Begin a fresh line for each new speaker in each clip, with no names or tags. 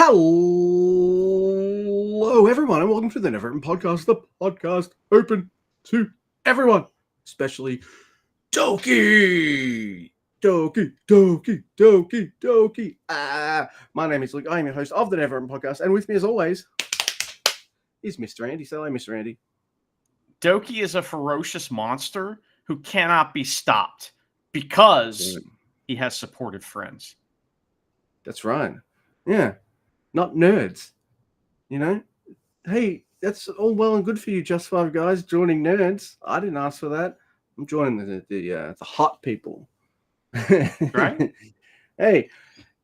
Hello, everyone, and welcome to the Never Open Podcast, the podcast open to everyone, especially Doki. Doki. My name is Luke. I am your host of the Never Open Podcast, and with me, as always, is Mr. Andy. Say hello, Mr. Andy.
Doki is a ferocious monster who cannot be stopped because he has supportive friends.
That's right. Yeah. Not nerds, you know? Hey, that's all well and good for you, Just Five Guys, joining nerds. I didn't ask for that. I'm joining the hot people.
Right?
Hey,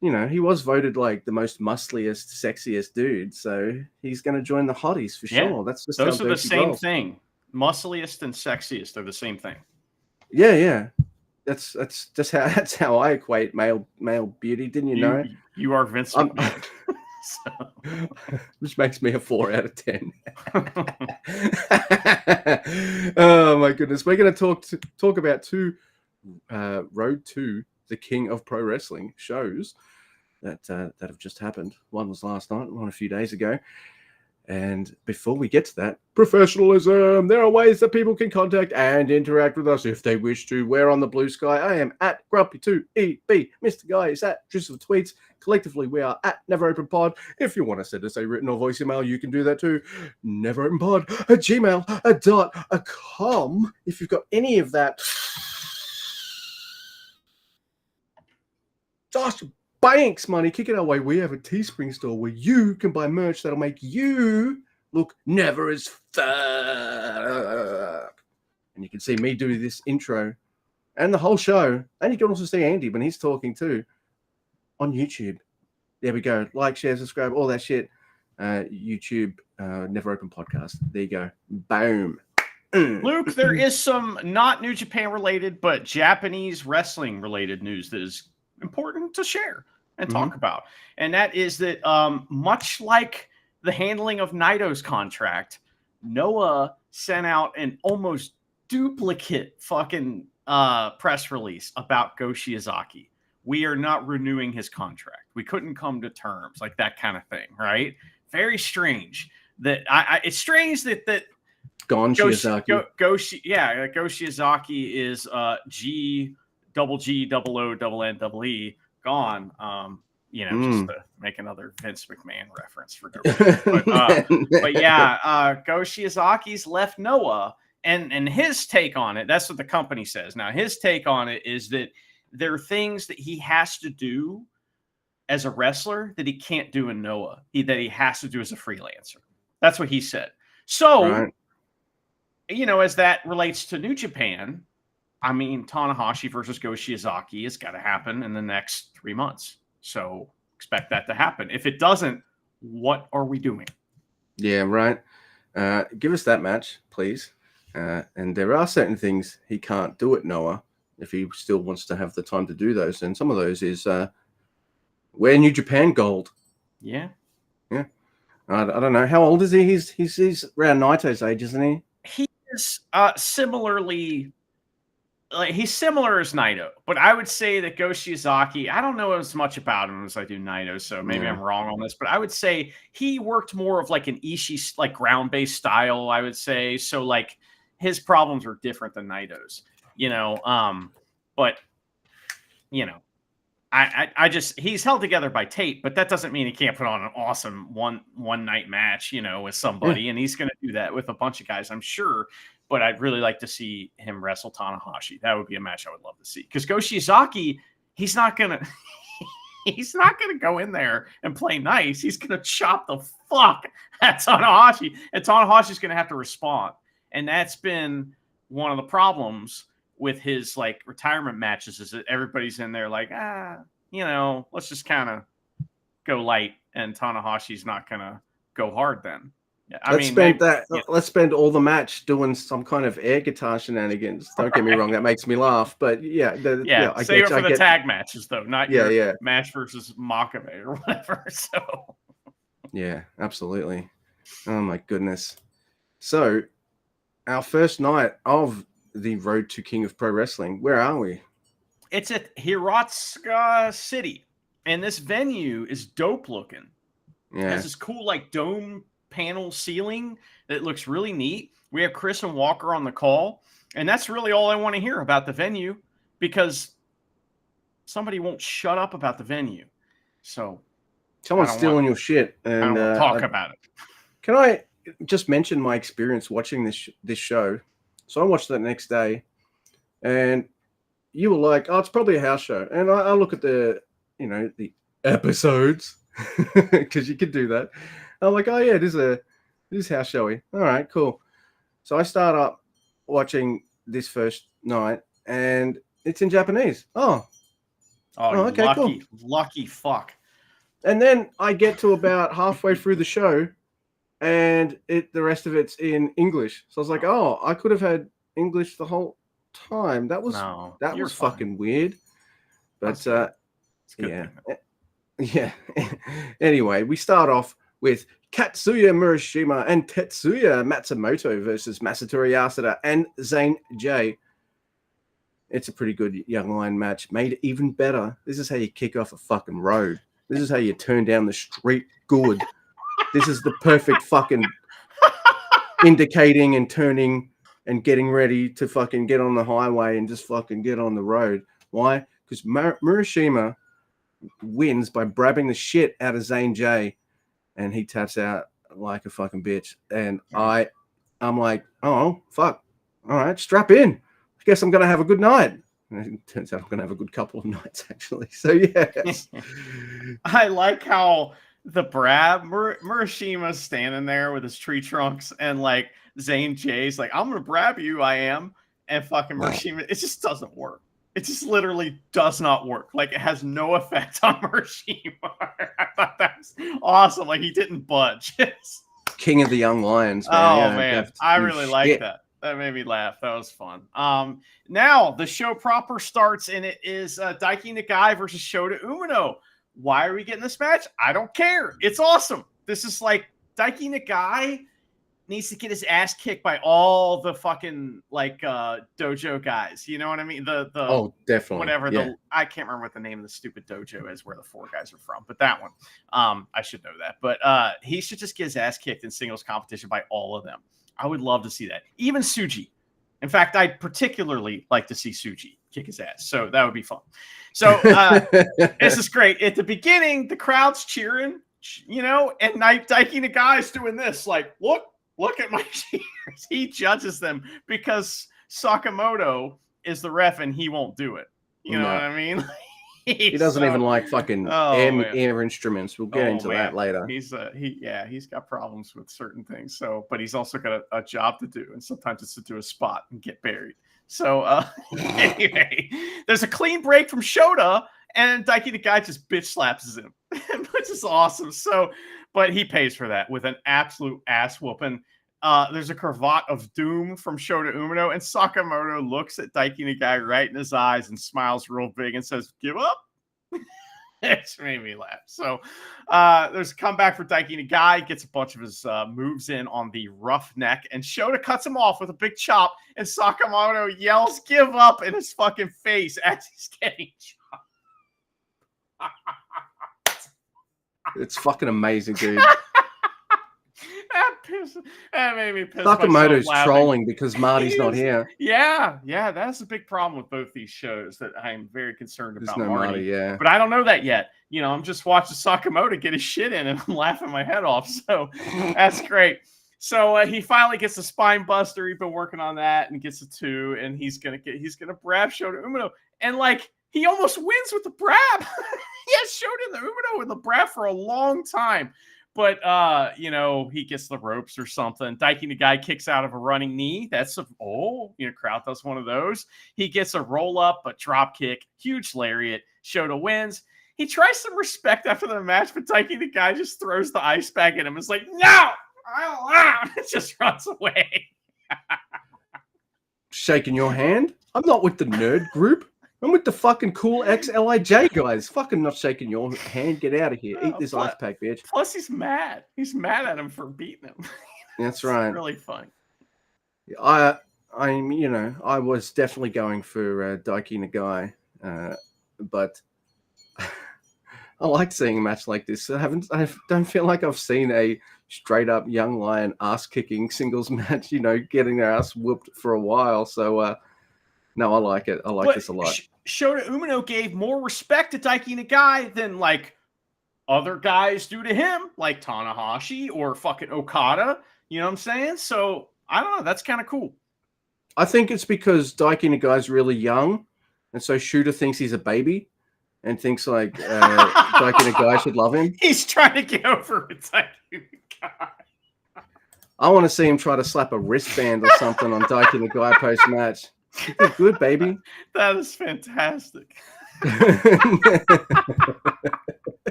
you know, he was voted like the most muscliest, sexiest dude, so he's going to join the hotties for sure. That's just
those
how
are the
Doki
same
rolls.
thing. Muscliest and sexiest are the same thing.
Yeah. That's how I equate male beauty. Didn't you know?
You are Vince McMahon.
Which makes me a 4 out of 10. Oh my goodness, we're going to talk about two Road to the King of Pro Wrestling shows that have just happened. One was last night, one a few days ago. And before we get to that, professionalism. There are ways that people can contact and interact with us if they wish to. We're on the Blue Sky. I am at Grumpy2EB. Mr. Guy is at Juice of Tweets. Collectively, we are at Never Open Pod. If you want to send us a written or voice email, you can do that too. neveropenpod@gmail.com. If you've got any of that, Josh Banks money, kick it our way. We have a Teespring store where you can buy merch that'll make you look never as fuck. And you can see me do this intro and the whole show. And you can also see Andy when he's talking too on YouTube. There we go. Like, share, subscribe, all that shit. YouTube, Never Open Podcast. There you go. Boom.
Luke, there is some not New Japan related, but Japanese wrestling related news that is important to share and talk about. And that is that much like the handling of Naito's contract, Noah sent out an almost duplicate fucking press release about Go Shiozaki. We are not renewing his contract. We couldn't come to terms, like that kind of thing, right? Very strange. That it's strange that
Go
Shiozaki is GGOONNE gone. Just to make another Vince McMahon reference for no reason. But Go Shiozaki's left Noah, and his take on it, that's what the company says. Now, his take on it is that there are things that he has to do as a wrestler that he can't do in Noah, that he has to do as a freelancer. That's what he said. So,
right.
As that relates to New Japan, I mean, Tanahashi versus Go Shiozaki has got to happen in the next 3 months. So expect that to happen. If it doesn't, what are we doing?
Yeah, right. Give us that match, please. And there are certain things he can't do at Noah if he still wants to have the time to do those. And some of those is wear New Japan gold.
Yeah.
I don't know. How old is he? He's around Naito's age, isn't he?
He is similarly... he's similar as Naito, but I would say that Go Shiozaki, I don't know as much about him as I do Naito, so maybe I'm wrong on this, but I would say he worked more of like an Ishii, like ground-based style, I would say. So like his problems are different than Naito's, I just, he's held together by tape, but that doesn't mean he can't put on an awesome one night match, with somebody, and he's going to do that with a bunch of guys, I'm sure. But I'd really like to see him wrestle Tanahashi. That would be a match I would love to see. Because Go Shiozaki, he's not gonna go in there and play nice. He's gonna chop the fuck at Tanahashi, and Tanahashi's gonna have to respond. And that's been one of the problems with his like retirement matches, is that everybody's in there like, let's just kind of go light, and Tanahashi's not gonna go hard then.
Let's spend all the match doing some kind of air guitar shenanigans. Don't get me wrong, that makes me laugh. But
save it for the tag matches though, not your match versus Makabe or whatever. So
yeah, absolutely. Oh my goodness. So our first night of the Road to King of Pro Wrestling, where are we?
It's at Hiratsuka City, and this venue is dope looking.
Yeah.
has this cool like dome panel ceiling that looks really neat. We have Chris and Walker on the call, and that's really all I want to hear about the venue because somebody won't shut up about the venue. So
Someone's stealing your shit, and
I don't want to talk about it.
Can I just mention my experience watching this show? So I watched that next day, and you were like, "Oh, it's probably a house show." And I look at the episodes because you could do that. I'm like, "Oh yeah, this is house showy." All right, cool. So I start up watching this first night, and it's in Japanese. Oh, okay,
lucky,
cool.
Lucky fuck.
And then I get to about halfway through the show, and the rest of it's in English. So I was like, oh, I could have had English the whole time. That was fucking weird. But yeah. Anyway, we start off with Katsuya Murashima and Tetsuya Matsumoto versus Masatori Yasuda and Zane J. It's a pretty good young lion match, made even better. This is how you kick off a fucking road. This is how you turn down the street good. This is the perfect fucking indicating and turning and getting ready to fucking get on the highway and just fucking get on the road. Why? Because Murashima wins by brabbing the shit out of Zane J, and he taps out like a fucking bitch. And I'm like, oh, fuck. All right, strap in. I guess I'm going to have a good night. And it turns out I'm going to have a good couple of nights, actually. So, yes.
I like how the Brab Murashima's standing there with his tree trunks, and like Zane J's like, I'm going to brab you, I am. And fucking Murashima, it just doesn't work. It just literally does not work. Like, it has no effect on Murashima. I thought that was awesome. Like, he didn't budge.
King of the Young Lions, man.
Oh, man. I really like that. That made me laugh. That was fun. Now the show proper starts, and it is Daiki Nagai versus Shota Umino. Why are we getting this match? I don't care. It's awesome. This is like Daiki Nagai needs to get his ass kicked by all the fucking like dojo guys. You know what I mean? The
definitely.
Whatever I can't remember what the name of the stupid dojo is where the four guys are from, but that one. I should know that. But he should just get his ass kicked in singles competition by all of them. I would love to see that. Even Tsuji. In fact, I'd particularly like to see Tsuji kick his ass. So that would be fun. So this is great. At the beginning, the crowd's cheering, and Daiki Nagai's doing this. Like, look at my cheers. He judges them because Sakamoto is the ref and he won't do it. You know what I mean?
He doesn't even like fucking air instruments. We'll get into that later.
He's got problems with certain things. So, but he's also got a job to do, and sometimes it's to do a spot and get buried. So, anyway, there's a clean break from Shota, and Daiki Nagai just bitch slaps him, which is awesome. So, but he pays for that with an absolute ass whooping. There's a cravat of doom from Shota Umino, and Sakamoto looks at Daiki Nagai right in his eyes and smiles real big and says, "Give up." It's made me laugh. So there's a comeback for Daiki Nagai, gets a bunch of his moves in on the rough neck, and Shota cuts him off with a big chop, and Sakamoto yells, "Give up," in his fucking face as he's getting chopped.
It's fucking amazing, dude.
That made me piss.
Sakamoto's trolling because Marty's not here.
Yeah, that's a big problem with both these shows that I'm very concerned about.
There's no Marty, yeah.
But I don't know that yet. I'm just watching Sakamoto get his shit in, and I'm laughing my head off. So that's great. So he finally gets a spine buster. He's been working on that and gets a 2, and he's gonna brab Shota Umino, and like he almost wins with the brab. He has Shota Umino with the brab for a long time. But, he gets the ropes or something. Daiki Nagai kicks out of a running knee. Crowd does one of those. He gets a roll-up, a drop kick, huge lariat. Shota wins. He tries some respect after the match, but Daiki Nagai just throws the ice bag at him. It's like, no! It just runs away.
Shaking your hand? I'm not with the nerd group. I'm with the fucking cool ex-LIJ guys. Fucking not shaking your hand. Get out of here. Eat this ice pack, bitch.
Plus, he's mad. He's mad at him for beating him.
That's right.
Really funny.
I was definitely going for Daiki Nagai, but I like seeing a match like this. I don't feel like I've seen a straight up young lion ass kicking singles match, getting their ass whooped for a while. So, no, I like it. I like this a lot.
Shota Umino gave more respect to Daiki Nagai than like other guys do to him, like Tanahashi or fucking Okada. You know what I'm saying? So I don't know. That's kind of cool.
I think it's because Daiki Nagai's really young, and so Shooter thinks he's a baby and thinks like Daiki Nagai should love him.
He's trying to get over with Daiki Nagai.
I want to see him try to slap a wristband or something on Daiki Nagai post-match. You're good, baby.
That is fantastic.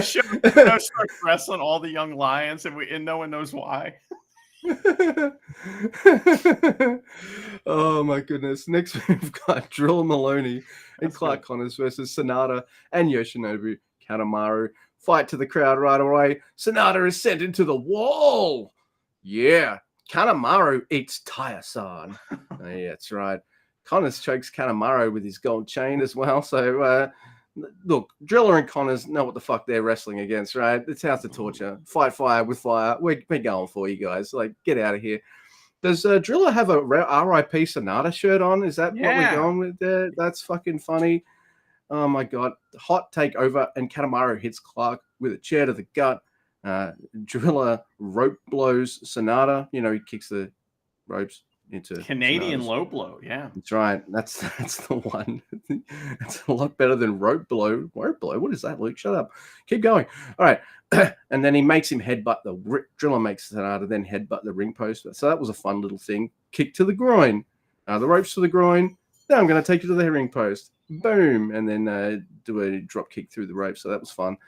Shota starts wrestling all the young lions, and no one knows why.
Oh my goodness. Next we've got Drill Maloney and Clark Connors versus Sonata and Yoshinobu Kanemaru. Fight to the crowd right away. Sonata is sent into the wall. Yeah. Kanemaru eats Taya-san. Oh, yeah, that's right. Connors chokes Kanemaru with his gold chain as well. So look, Driller and Connors know what the fuck they're wrestling against, right? It's House of Torture. Fight fire with fire. We're going for you guys. Like, get out of here. Does Driller have a RIP Sonata shirt on? Is that what we're going with there? That's fucking funny. Oh, my God. Hot takeover, and Kanemaru hits Clark with a chair to the gut. Driller rope blows Sonata. He kicks the ropes into
Canadian
Sonata's.
Low blow. Yeah,
that's right. That's the one. That's a lot better than rope blow. Rope blow. What is that, Luke? Shut up. Keep going. All right. And then he makes him headbutt Driller makes Sonata then headbutt the ring post. So that was a fun little thing. Kick to the groin. The ropes to the groin. Now I'm going to take you to the ring post. Boom. And then do a drop kick through the rope. So that was fun.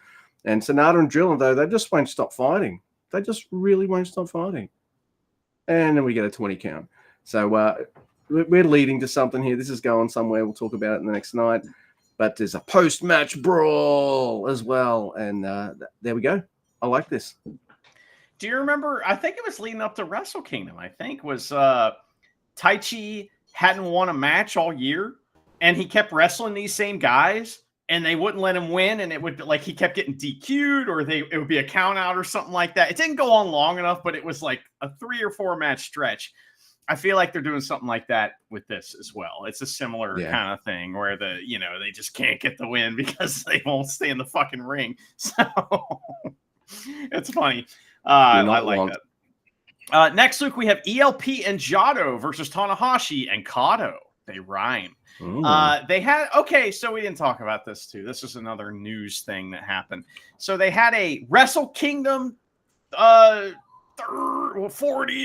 And Sonata and Driller, though, they just won't stop fighting. They just really won't stop fighting. And then we get a 20 count. So we're leading to something here. This is going somewhere. We'll talk about it in the next night. But there's a post-match brawl as well. And there we go. I like this.
Do you remember? I think it was leading up to Wrestle Kingdom, I think, was Taichi hadn't won a match all year. And he kept wrestling these same guys. And they wouldn't let him win, and it would like he kept getting DQ'd, or it would be a count out or something like that. It didn't go on long enough, but it was like a 3 or 4 match stretch. I feel like they're doing something like that with this as well. It's a similar kind of thing where they just can't get the win because they won't stay in the fucking ring. So it's funny. I like that. Next week we have ELP and Jado versus Tanahashi and Kato. They rhyme. They had so we didn't talk about this too. This is another news thing that happened. So they had a Wrestle Kingdom 40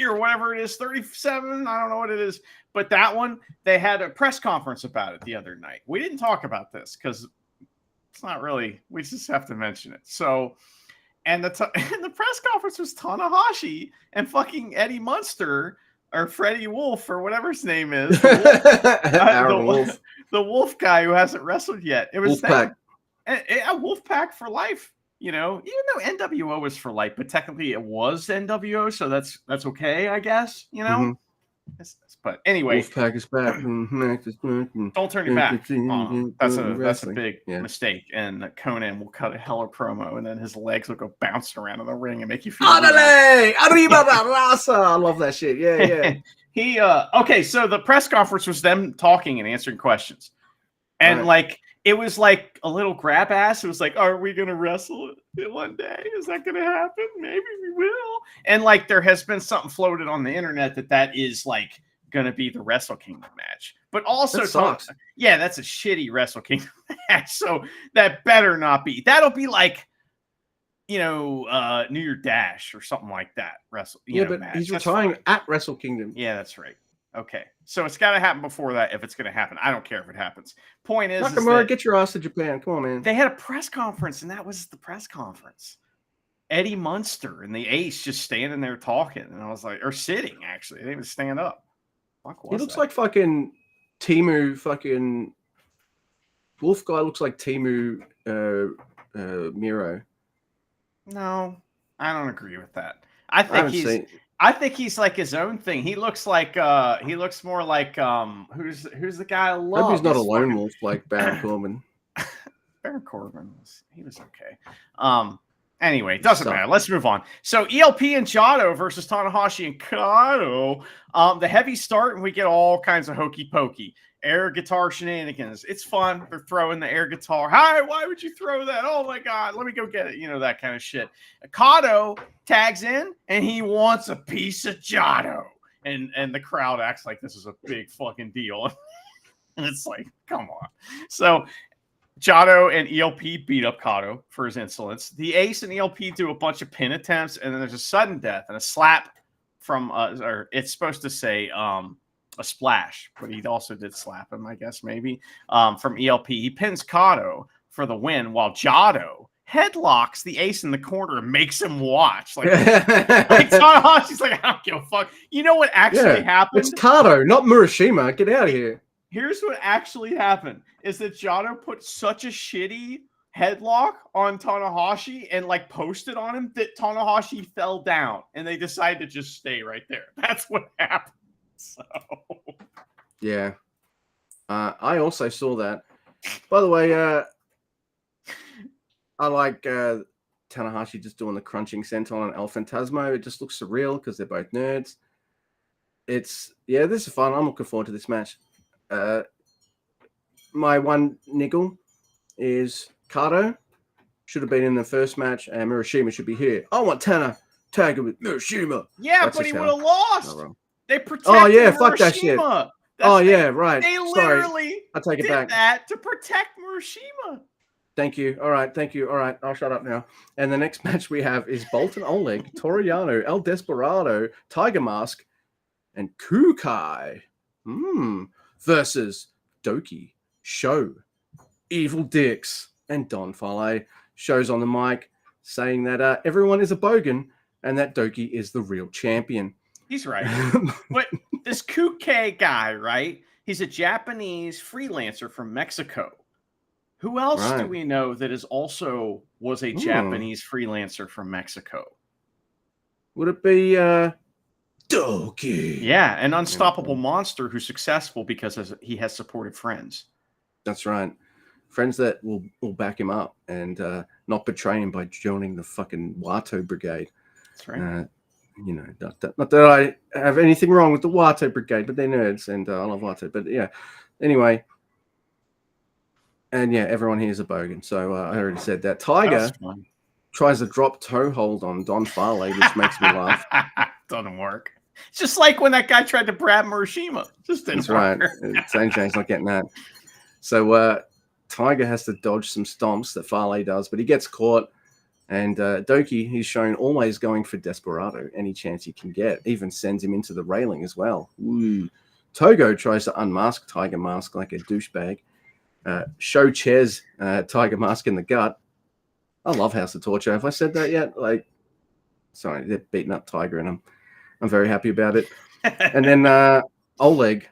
or whatever it is, 37, I don't know what it is, but that one, they had a press conference about it the other night. We didn't talk about this because it's not really, we just have to mention it. So and the press conference was Tanahashi and fucking Eddie Munster or Freddie Wolf, or whatever his name is. The Wolf guy who hasn't wrestled yet. It was
Wolfpack.
Wolfpack for life. Even though NWO was for life, but technically it was NWO, so that's okay, I guess. Mm-hmm. But anyway,
Wolfpack is back.
Don't turn your back. That's a big mistake. And Conan will cut a hella promo, and then his legs will go bouncing around in the ring and make you feel.
Adale, arriba la raza. I love that shit. Yeah.
So the press conference was them talking and answering questions, and it was like a little grab ass. It was like, are we gonna wrestle it one day? Is that gonna happen? Maybe we will. And there has been something floated on the internet that is gonna be the Wrestle Kingdom match. But also
that sucks.
That's a shitty Wrestle Kingdom match. So that better not be. That'll be New Year Dash or something like that. But
match. He's retiring at Wrestle Kingdom.
Yeah, that's right. Okay, so it's got to happen before that if it's going to happen. I don't care if it happens. Point is
Nakamura, get your ass to Japan. Come on, man.
They had a press conference, and that was the press conference. Eddie Munster and the Ace just standing there talking, and I was like, or sitting, actually. They didn't even stand up.
He looks like fucking Timu, fucking Wolf guy looks like Timu Miro.
No, I don't agree with that. I think he's like his own thing. He looks like he looks more like who's the guy I love?
Hope he's not a lone wolf like Baron Corbin.
Baron Corbin he was okay. Anyway, doesn't
So-
matter. Let's move on. So ELP and Jado versus Tanahashi and Kato. The heavy start, and we get all kinds of hokey pokey air guitar shenanigans. It's fun. They're throwing the air guitar. Hi, why would you throw that? Oh my god, let me go get it. You know, that kind of shit. Kato tags in, and he wants a piece of Jado, and the crowd acts like this is a big fucking deal. And it's like, come on. So Jado and ELP beat up Kato for his insolence. The Ace and ELP do a bunch of pin attempts, and then there's a sudden death and a slap from, or it's supposed to say a splash, but he also did slap him, I guess, maybe, from ELP. He pins Kato for the win, while Jado headlocks the Ace in the corner and makes him watch. Like Tanahashi's like, I don't give a fuck. You know what actually happened?
It's Kato, not Murashima. Get out of here.
Here's what actually happened is that Jado put such a shitty headlock on Tanahashi and like posted on him that Tanahashi fell down, and they decided to just stay right there. That's what happened. So
yeah. I also saw that. By the way, I like Tanahashi just doing the crunching senton on El Fantasmo. It just looks surreal because they're both nerds. This is fun. I'm looking forward to this match. My one niggle is Kato should have been in the first match, and Murashima should be here. I want Tana tagging with Murashima.
Yeah,
That's
but he
just
would have lost.
Oh,
They protected
Murashima. Fuck that shit. Right.
They literally
I take it
did
back.
that to protect Murashima.
Thank you. All right. Thank you. All right. I'll shut up now. And the next match we have is Bolton Oleg, Toriano, El Desperado, Tiger Mask, and Kukai versus Doki, Show, Evil Dicks, and Don Fale. Show's on the mic saying that everyone is a bogan and that Doki is the real champion.
He's right. But this Kukai guy, right? He's a Japanese freelancer from Mexico. Who else do we know that was a Japanese freelancer from Mexico?
Would it be Doki?
Yeah, an unstoppable monster who's successful because he has supportive friends.
That's right. Friends that will back him up and not betray him by joining the fucking Wato Brigade.
That's right.
Not that I have anything wrong with the Wato Brigade, but they're nerds and I love Wato. But yeah, anyway. And yeah, everyone here is a bogan. So I already said that. Tiger tries to drop toe hold on Don Fale, which makes me laugh.
Doesn't work. It's just like when that guy tried to grab Murashima. Just didn't work.
That's right. Zane's not getting that. So Tiger has to dodge some stomps that Fale does, but he gets caught. And Doki, he's shown always going for Desperado any chance he can get. Even sends him into the railing as well. Ooh. Togo tries to unmask Tiger Mask like a douchebag. Show chairs Tiger Mask in the gut. I love House of Torture. Have I said that yet? Sorry, they're beating up Tiger, and I'm very happy about it. And then Oleg,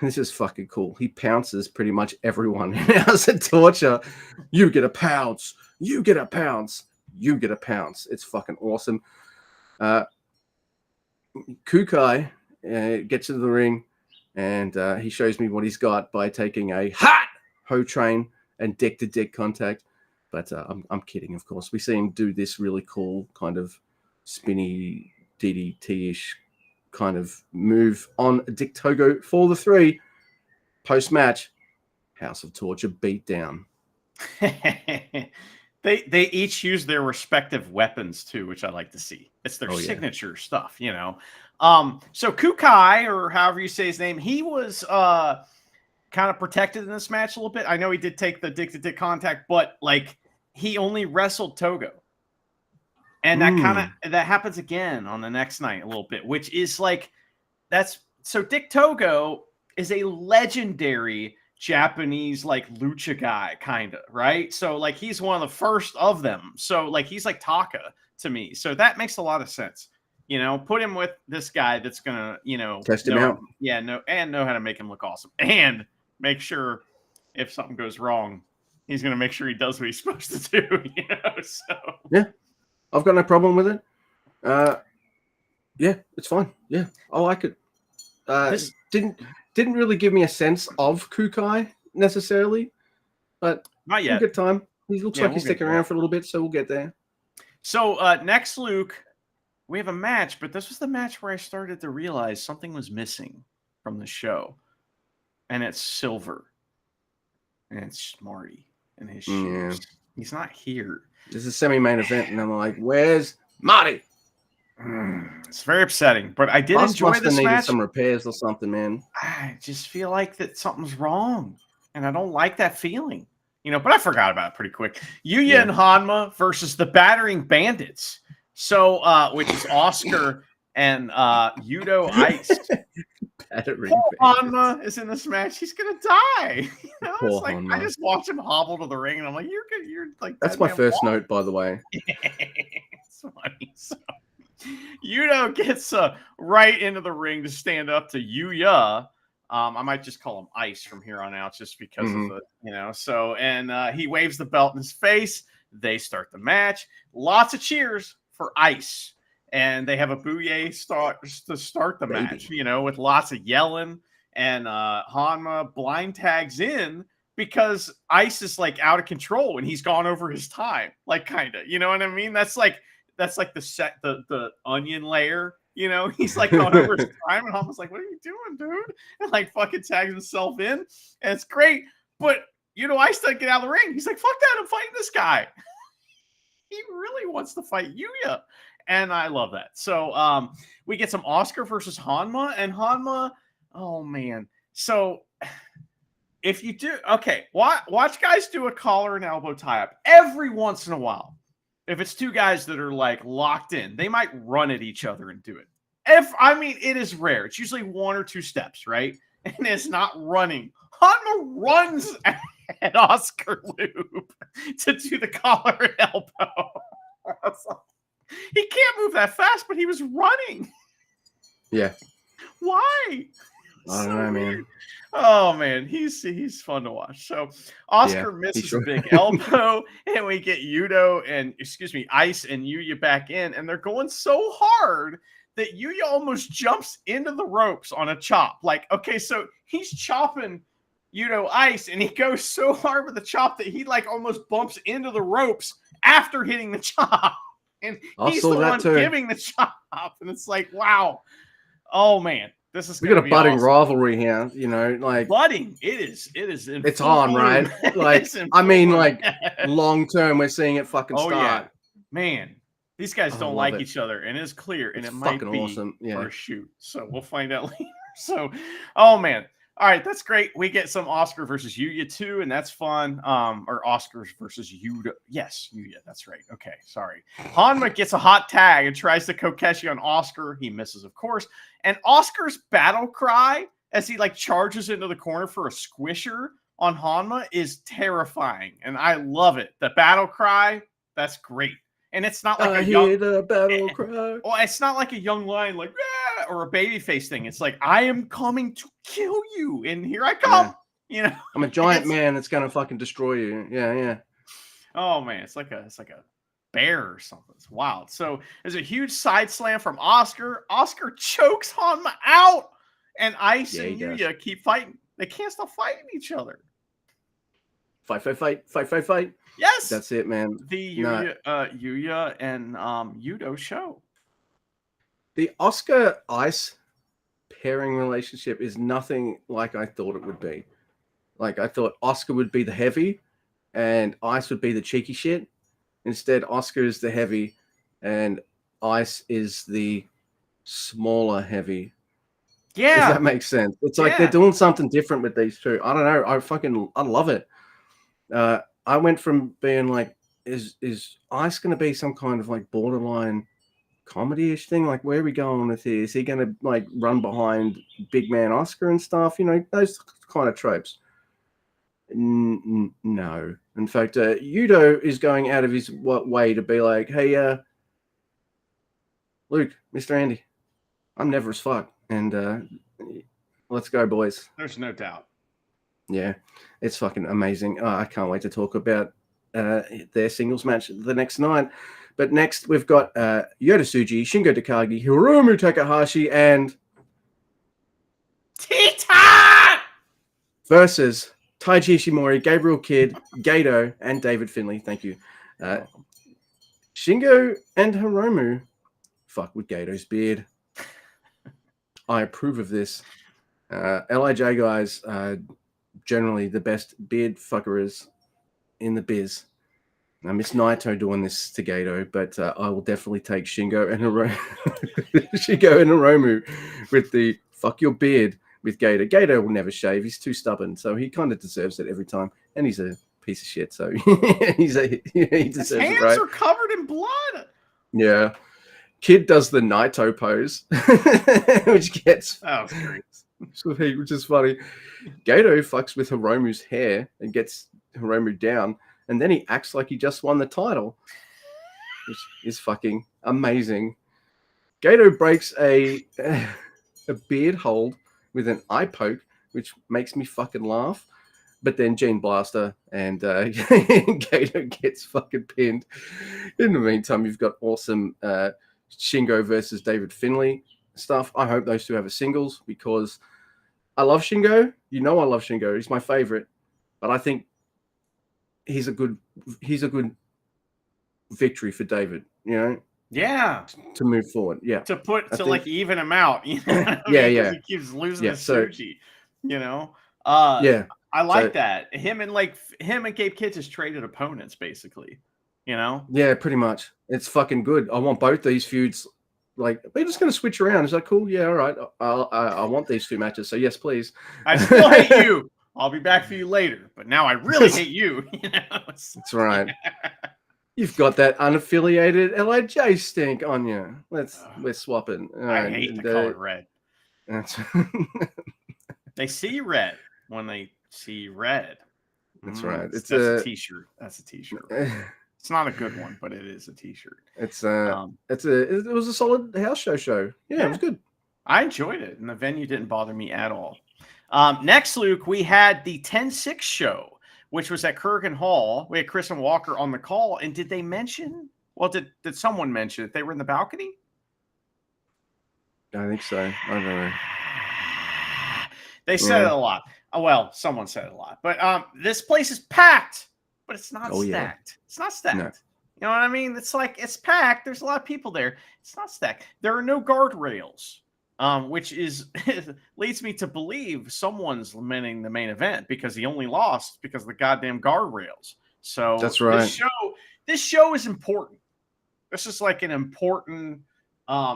this is fucking cool. He pounces pretty much everyone in House of Torture. You get a pounce. You get a pounce. You get a pounce. It's fucking awesome. Kukai gets into the ring, and he shows me what he's got by taking a hot Ho train and dick-to-dick contact. But I'm kidding, of course. We see him do this really cool kind of spinny DDT-ish kind of move on Dick Togo for the 3. Post-match, House of Torture beatdown.
They each use their respective weapons too, which I like to see. It's their signature stuff, you know. So Kukai, or however you say his name, he was kind of protected in this match a little bit. I know he did take the dick-to-dick contact, but like he only wrestled Togo. And that happens again on the next night a little bit, which is like so Dick Togo is a legendary Japanese like lucha guy, kind of, right? So like he's one of the first of them. So like he's like Taka to me. So that makes a lot of sense. You know, put him with this guy that's gonna,
test him out.
Yeah, know how to make him look awesome. And make sure if something goes wrong, he's gonna make sure he does what he's supposed to do, So
yeah. I've got no problem with it. Yeah, it's fine. Yeah, I like it. This didn't really give me a sense of Kukai necessarily, but
Not
In
yet.
good time. He looks
Yeah,
like
we'll
he's
get
sticking
there.
around for a little bit, so we'll get there.
So next, Luke, we have a match, but this was the match where I started to realize something was missing from the show. And it's Silver. And it's Marty and his
Yeah.
shoes. He's not here.
This is a semi-main event, and I'm like, where's Marty?
It's very upsetting, but I did
Bus
enjoy
must have
this
needed
match.
some repairs or something, man.
I just feel like that something's wrong, and I don't like that feeling. But I forgot about it pretty quick. Yuya and Hanma versus the Battering Bandits. So, which is Oscar and Yudo Ice. Poor Hanma is in this match. He's gonna die. It's like
Hanma.
I just watch him hobble to the ring, and I'm like, you're like.
That's my first note, by the way.
It's funny. So, Yudo gets right into the ring to stand up to Yuya. I might just call him Ice from here on out, just because of the, So, and he waves the belt in his face. They start the match. Lots of cheers for Ice, and they have a booyah to start the match. With lots of yelling, and Hanma blind tags in because Ice is like out of control and he's gone over his time, like kind of. You know what I mean? That's like the onion layer. He's like going over his time, and Hanma's like, "What are you doing, dude?" And like fucking tags himself in, and it's great. But Ice doesn't get out of the ring. He's like, "Fuck that! I'm fighting this guy." He really wants to fight Yuya, and I love that. So we get some Oscar versus Hanma, and Hanma. Oh man! So if you do watch guys do a collar and elbow tie up every once in a while. If it's two guys that are like locked in, they might run at each other and do it. It is rare. It's usually one or two steps, right? And it's not running. Hanma runs at Oscar Loop to do the collar and elbow. He can't move that fast, but he was running.
Yeah.
Why?
I don't know, man.
Oh man, he's fun to watch. So Oscar misses a big elbow, and we get Ice and Yuya back in, and they're going so hard that Yuya almost jumps into the ropes on a chop. Like, okay, so he's chopping Ice, and he goes so hard with the chop that he like almost bumps into the ropes after hitting the chop. And he's the one giving the chop, and it's like, wow. Oh man.
We got a budding rivalry here,
budding. It is.
It's on, right? Like, long term, we're seeing it fucking start.
Yeah. Man, these guys don't like each other, and it's clear, and it might be
awesome.
for a shoot. So we'll find out later. So, oh man. All right, that's great. We get some Oscar versus Yuya too, and that's fun. Or Oscars versus Yuya. Yes, Yuya. That's right. Okay, sorry. Hanma gets a hot tag and tries to Kokeshi on Oscar. He misses, of course. And Oscar's battle cry as he like charges into the corner for a squisher on Hanma is terrifying, and I love it. The battle cry, that's great. And it's not like
the battle cry.
Well, it's not like a young lion like or a baby face thing. It's like, I am coming to kill you, and here I come.
Yeah. I'm a giant man that's gonna fucking destroy you. Yeah.
Oh man, it's like a bear or something. It's wild. So there's a huge side slam from Oscar. Oscar chokes Hanma out, and Ice and Yuya keep fighting. They can't stop fighting each other.
Fight.
Yes,
that's it, man.
The Yuya and Yudo show.
The Oscar Ice pairing relationship is nothing like I thought it would be. Like, I thought Oscar would be the heavy and Ice would be the cheeky shit. Instead, Oscar is the heavy and Ice is the smaller heavy.
Yeah.
Does that make sense? It's like they're doing something different with these two. I don't know. I love it. I went from being like, is Ice going to be some kind of like borderline comedy-ish thing? Like, where are we going with this? Is he going to like run behind big man Oscar and stuff? Those kind of tropes. No. In fact, Yudo is going out of his way to be like, hey, Luke, Mr. Andy, I'm never as fuck. And let's go, boys.
There's no doubt.
Yeah, it's fucking amazing. I can't wait to talk about their singles match the next night. But next, we've got Yota Tsuji, Shingo Takagi, Hiromu Takahashi, and
Titan
versus Taiji Ishimori, Gabriel Kidd, Gato, and David Finlay. Thank you. Shingo and Hiromu fuck with Gato's beard. I approve of this. LIJ guys are generally the best beard fuckers in the biz. I miss Naito doing this to Gato, but I will definitely take Shingo and Hiromu with the fuck your beard with Gato. Gato will never shave. He's too stubborn, so he kind of deserves it every time. And he's a piece of shit, so he deserves
His
it,
hands
right?
are covered in blood.
Yeah. Kid does the Naito pose, which gets
great.
which is funny. Gato fucks with Hiromu's hair and gets Hiromu down, and then he acts like he just won the title, which is fucking amazing. Gato breaks a beard hold with an eye poke, which makes me fucking laugh. But then Gene Blaster and Gato gets fucking pinned. In the meantime, you've got awesome Shingo versus David Finlay stuff. I hope those two have a singles because I love Shingo. You know I love Shingo. He's my favorite. But I think he's a good victory for David, you know?
Yeah.
To move forward. Yeah.
To even him out. You know
yeah.
He keeps losing his Suji, you know?
Yeah.
I like that. Him and Gabe Kidd just traded opponents, basically. You know?
Yeah, pretty much. It's fucking good. I want both these feuds. Like, we're just going to switch around. Is that cool? Yeah, all right. I want these two matches. So, yes, please.
I still hate you. I'll be back for you later. But now I really hate you. You know?
That's right. You've got that unaffiliated LIJ stink on you. We're swapping.
I hate the color red. They see red when they see red.
That's right.
That's a t-shirt. That's a t-shirt. It's not a good one, but it is a t-shirt.
It was a solid house show. Yeah, it was good.
I enjoyed it, and the venue didn't bother me at all. Next, Luke, we had the 10-6 show, which was at Kurgan Hall. We had Chris and Walker on the call, and did they mention? Well, did someone mention that they were in the balcony?
I think so. I don't know.
They said it a lot. Well, someone said it a lot, but this place is packed. But it's not stacked.
Yeah.
It's not stacked.
No.
You know what I mean? It's like it's packed. There's a lot of people there. It's not stacked. There are no guardrails, which leads me to believe someone's lamenting the main event because he only lost because of the goddamn guardrails. So
that's right.
This show is important. This is like an important.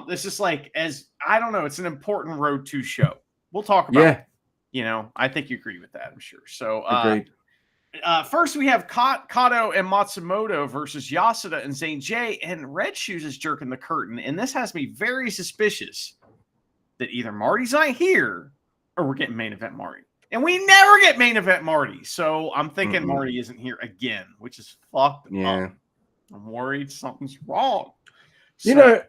This is like I don't know. It's an important Road 2 show. We'll talk about.
Yeah.
It. You know, I think you agree with that. I'm sure. So.
Agreed.
First, we have Kato and Matsumoto versus Yasuda and Zane J. And Red Shoes is jerking the curtain. And this has me very suspicious that either Marty's not here or we're getting main event Marty. And we never get main event Marty. So I'm thinking Marty isn't here again, which is fucked up. I'm worried something's wrong.
You know,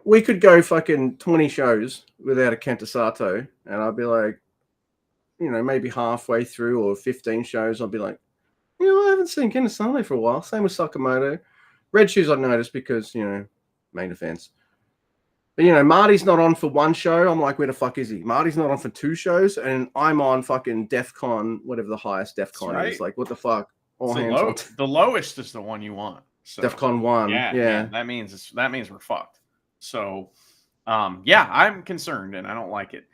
we could go fucking 20 shows without a Kenta Sato. And I'd be like, you know, maybe halfway through or 15 shows, I'll be like, you know, I haven't seen Kenta Sato for a while. Same with Sakamoto. Red Shoes I noticed because, you know, main events. But, you know, Marty's not on for one show. I'm like, where the fuck is he? Marty's not on for 2 shows, and I'm on fucking DEF CON, whatever the highest DEF CON is. Like, what the fuck? All hands on.
The lowest is the one you want. So,
DEF CON 1. Yeah.
That means we're fucked. So, I'm concerned, and I don't like it.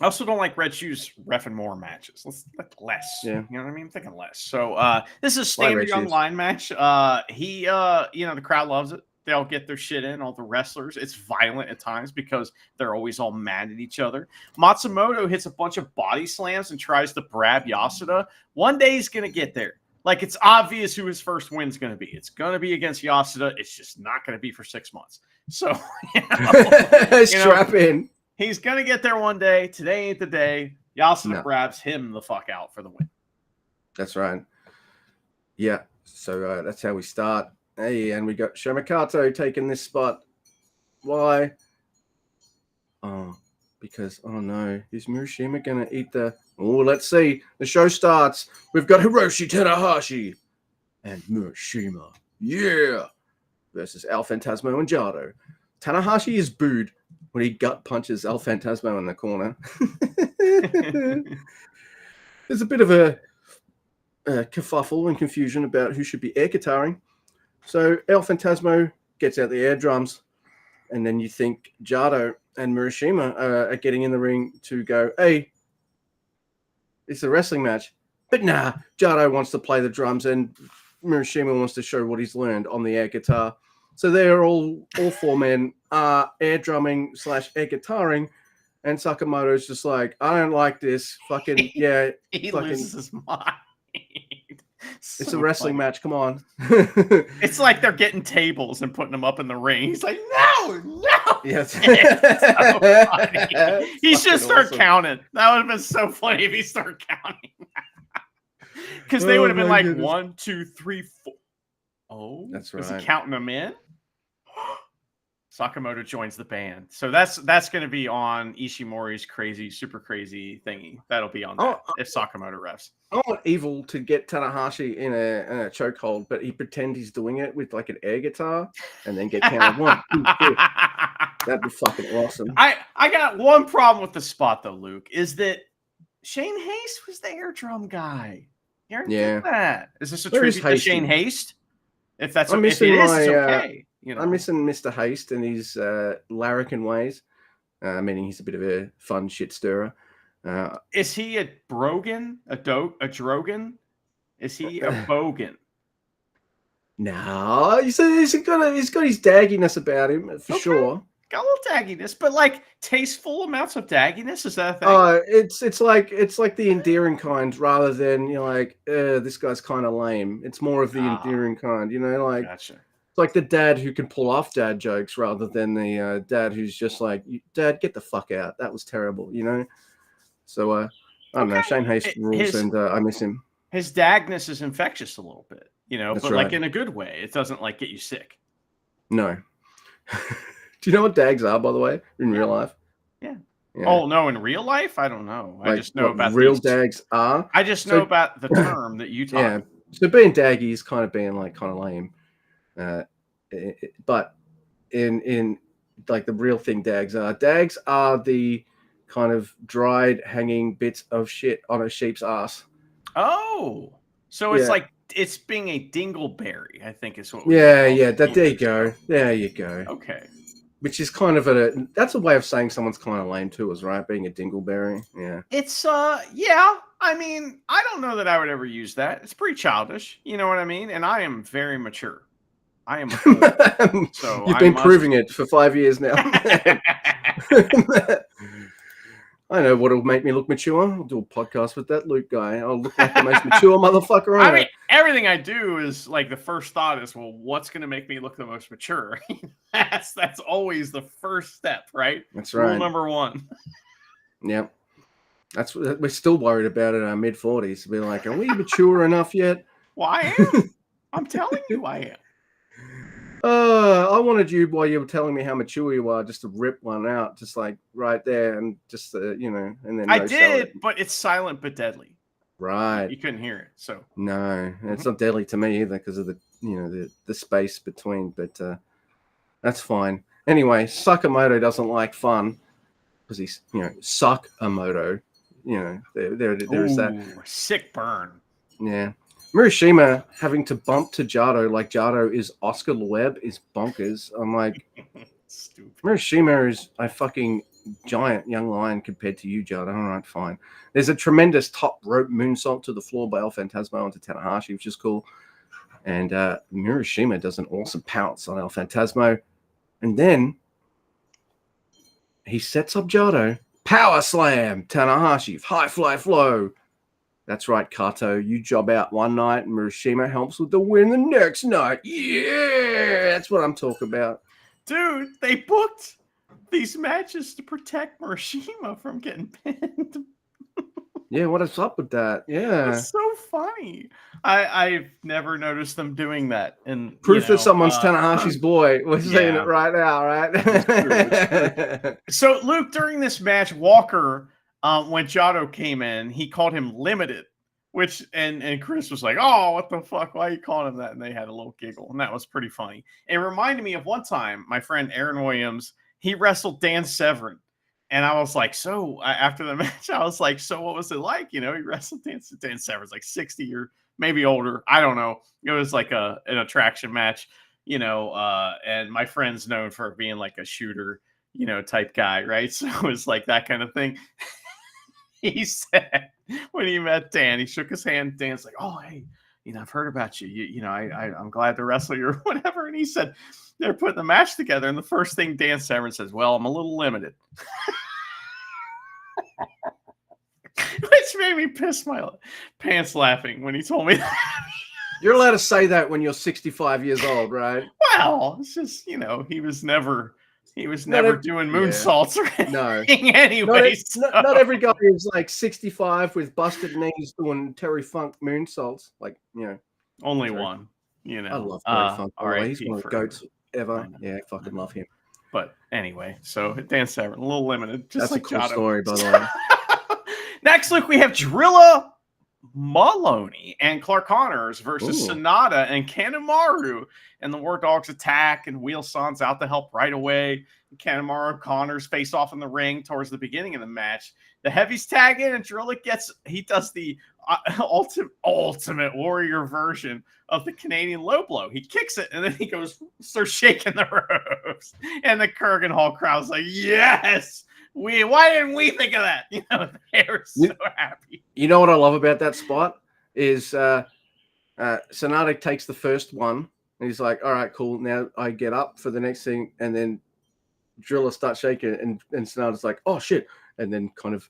I also don't like Red Shoes reffing more matches. Let's less.
Yeah.
You know what I mean? I'm thinking less. So this is a standard young line match. The crowd loves it. They all get their shit in, all the wrestlers. It's violent at times because they're always all mad at each other. Matsumoto hits a bunch of body slams and tries to grab Yasuda. One day he's going to get there. Like, it's obvious who his first win's going to be. It's going to be against Yasuda. It's just not going to be for 6 months. So,
strap in.
He's going to get there one day. Today ain't the day. Yasuda grabs him the fuck out for the win.
That's right. Yeah. So that's how we start. Hey, and we got Shomikato taking this spot. Why? Oh, because, oh no, is Murashima going to eat the... Oh, let's see. The show starts. We've got Hiroshi Tanahashi and Murashima. Yeah. Versus El Phantasmo and Jado. Tanahashi is booed when he gut punches El Phantasmo in the corner. there's a bit of a kerfuffle and confusion about who should be air guitaring. So El Phantasmo gets out the air drums, and then you think Jado and Murashima are getting in the ring to go, hey, it's a wrestling match. But nah, Jado wants to play the drums, and Murashima wants to show what he's learned on the air guitar. So they're all four men are air drumming / air guitaring, and Sakamoto's just like, I don't like this. Fucking yeah,
he
fucking
loses his mind.
It's a wrestling match. Come on.
It's like they're getting tables and putting them up in the ring. He's like, no.
Yes.
So he should start counting. That would have been so funny if he started counting. Because they would have been like, goodness. 1, 2, 3, 4. Oh,
that's right.
Is he counting them in? Sakamoto joins the band. So that's going to be on Ishimori's super crazy thingy. That'll be on that if Sakamoto refs.
I want Evil to get Tanahashi in a chokehold, but he pretend he's doing it with like an air guitar and then get counted 1, 2, 3. That'd be fucking awesome.
I got one problem with the spot though, Luke, is that Shane Haste was the air drum guy. Yeah. That. Is this a tribute to Shane Haste? If that's what it is, it's okay. You know?
I'm missing Mr. Haste and his larrikin ways, meaning he's a bit of a fun shit stirrer.
Is he a Brogan? A Drogan? Is he a Bogan?
No, he's got his dagginess about him for sure.
Got a little dagginess, but like tasteful amounts of dagginess. Is that a thing?
It's like the endearing kind rather than like this guy's kind of lame. It's more of the endearing kind, like.
Gotcha.
It's like the dad who can pull off dad jokes rather than the dad who's just like, Dad, get the fuck out. That was terrible, So I don't know. Shane Haste rules, and I miss him.
His dagness is infectious a little bit,
That's
but
right.
like in a good way. It doesn't like get you sick.
No. Do you know what dags are, by the way, in real life?
Yeah. Oh no, in real life, I don't know. I just know about
real dags are.
I just know about the term that you taught.
Yeah. So being daggy is kind of being like kind of lame. But in like the real thing, dags are the kind of dried hanging bits of shit on a sheep's ass.
Oh, so it's like it's being a dingleberry, I think is what.
There you go. There you go.
Okay.
Which is kind of that's a way of saying someone's kind of lame too, is right? Being a dingleberry. Yeah.
It's yeah. I mean, I don't know that I would ever use that. It's pretty childish. You know what I mean? And I am very mature. I am old, so
you've been proving it for 5 years now. I know what'll make me look mature. I'll do a podcast with that Luke guy. I'll look like the most mature motherfucker.
I mean, everything I do is like the first thought is, well, what's going to make me look the most mature? That's always the first step, right?
That's right.
Rule number 1.
Yep. That's what we're still worried about in our mid-40s. Be like, are we mature enough yet?
Well, I am. I'm telling you, I am.
I wanted you, while you were telling me how mature you are, just to rip one out, just like right there, and just and then
I did, but it's silent but deadly.
Right,
you couldn't hear it, so
no, it's not deadly to me either because of the the space between. But that's fine. Anyway, Sakamoto doesn't like fun because he's Sakamoto. There is that
sick burn.
Yeah. Murashima having to bump to Jado like Jado is Oscar Loeb is bonkers. I'm like,
stupid.
Murashima is a fucking giant young lion compared to you, Jado. All right, fine. There's a tremendous top rope moonsault to the floor by El Phantasmo onto Tanahashi, which is cool. And Murashima does an awesome pounce on El Phantasmo. And then he sets up Jado. Power slam, Tanahashi, high fly flow. That's right, Kato. You job out one night, and Murashima helps with the win the next night. Yeah, that's what I'm talking about.
Dude, they booked these matches to protect Murashima from getting pinned.
Yeah, what is up with that? Yeah.
It's so funny. I've never noticed them doing that. And
proof that someone's Tanahashi's boy. We're saying it right now, right?
It's true. So, Luke, during this match, Walker, when Jado came in, he called him limited, which and Chris was like, "Oh, what the fuck? Why are you calling him that?" And they had a little giggle, and that was pretty funny. It reminded me of one time my friend Aaron Williams, he wrestled Dan Severn, And I was like, so after the match, I was like, so what was it like? You know, he wrestled Dan Severn's like 60 or maybe older. I don't know. It was like an attraction match, you know, and my friend's known for being like a shooter, you know, type guy, right? So it was like that kind of thing. He said when he met Dan, he shook his hand. Dan's like, oh, hey, you know, I've heard about you. You know, I'm glad to wrestle you or whatever. And he said, they're putting the match together. And the first thing Dan Severn says, well, I'm a little limited. Which made me piss my pants laughing when he told me that.
You're allowed to say that when you're 65 years old, right?
Well, it's just, you know, he was never doing moonsaults or anything anyway.
Not every guy is like 65 with busted knees doing Terry Funk moonsaults. Like, you know.
Only one, you know.
I love Terry Funk.
Right,
he's one of the goats ever. Yeah, I fucking love him.
But anyway, so Dan Severn, a little limited. Just
That's
like
a cool
Jotto.
story, by the way.
Next week, we have Drilla Maloney and Clark Connors versus Sonata and Kanemaru. And the War Dogs attack, and Wheelson's out to help right away. Kanemaru and Connors face off in the ring towards the beginning of the match. The heavies tag in, and Drilla does the ultimate warrior version of the Canadian low blow. He kicks it, and then he starts shaking the ropes. And the Kurgan Hall crowd's like, yes! Why didn't we think of that? You know, they were so happy.
You know what I love about that spot is Sonata takes the first one, and he's like, all right, cool. Now I get up for the next thing, and then Drilla starts shaking, and Sonata's like, oh, shit. And then kind of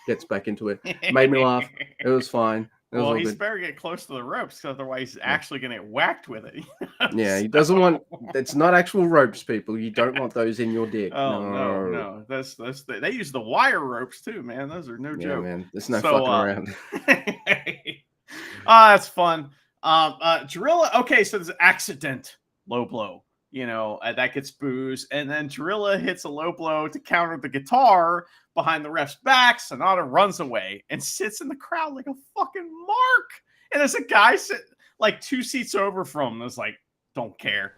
gets back into it. Made me laugh. It was fine.
Well, he's better get close to the ropes, because otherwise he's actually going to get whacked with it.
Yeah, he doesn't want. It's not actual ropes, people. You don't want those in your dick.
Oh no. That's they use the wire ropes too, man. Those are no joke.
Man. There's no fucking around.
That's fun. Drilla. Okay, so there's an accident low blow. You know, that gets boos, and then Drilla hits a low blow to counter the guitar behind the ref's back. Sonata runs away and sits in the crowd like a fucking mark. And there's a guy sitting like 2 seats over from him that's like, don't care.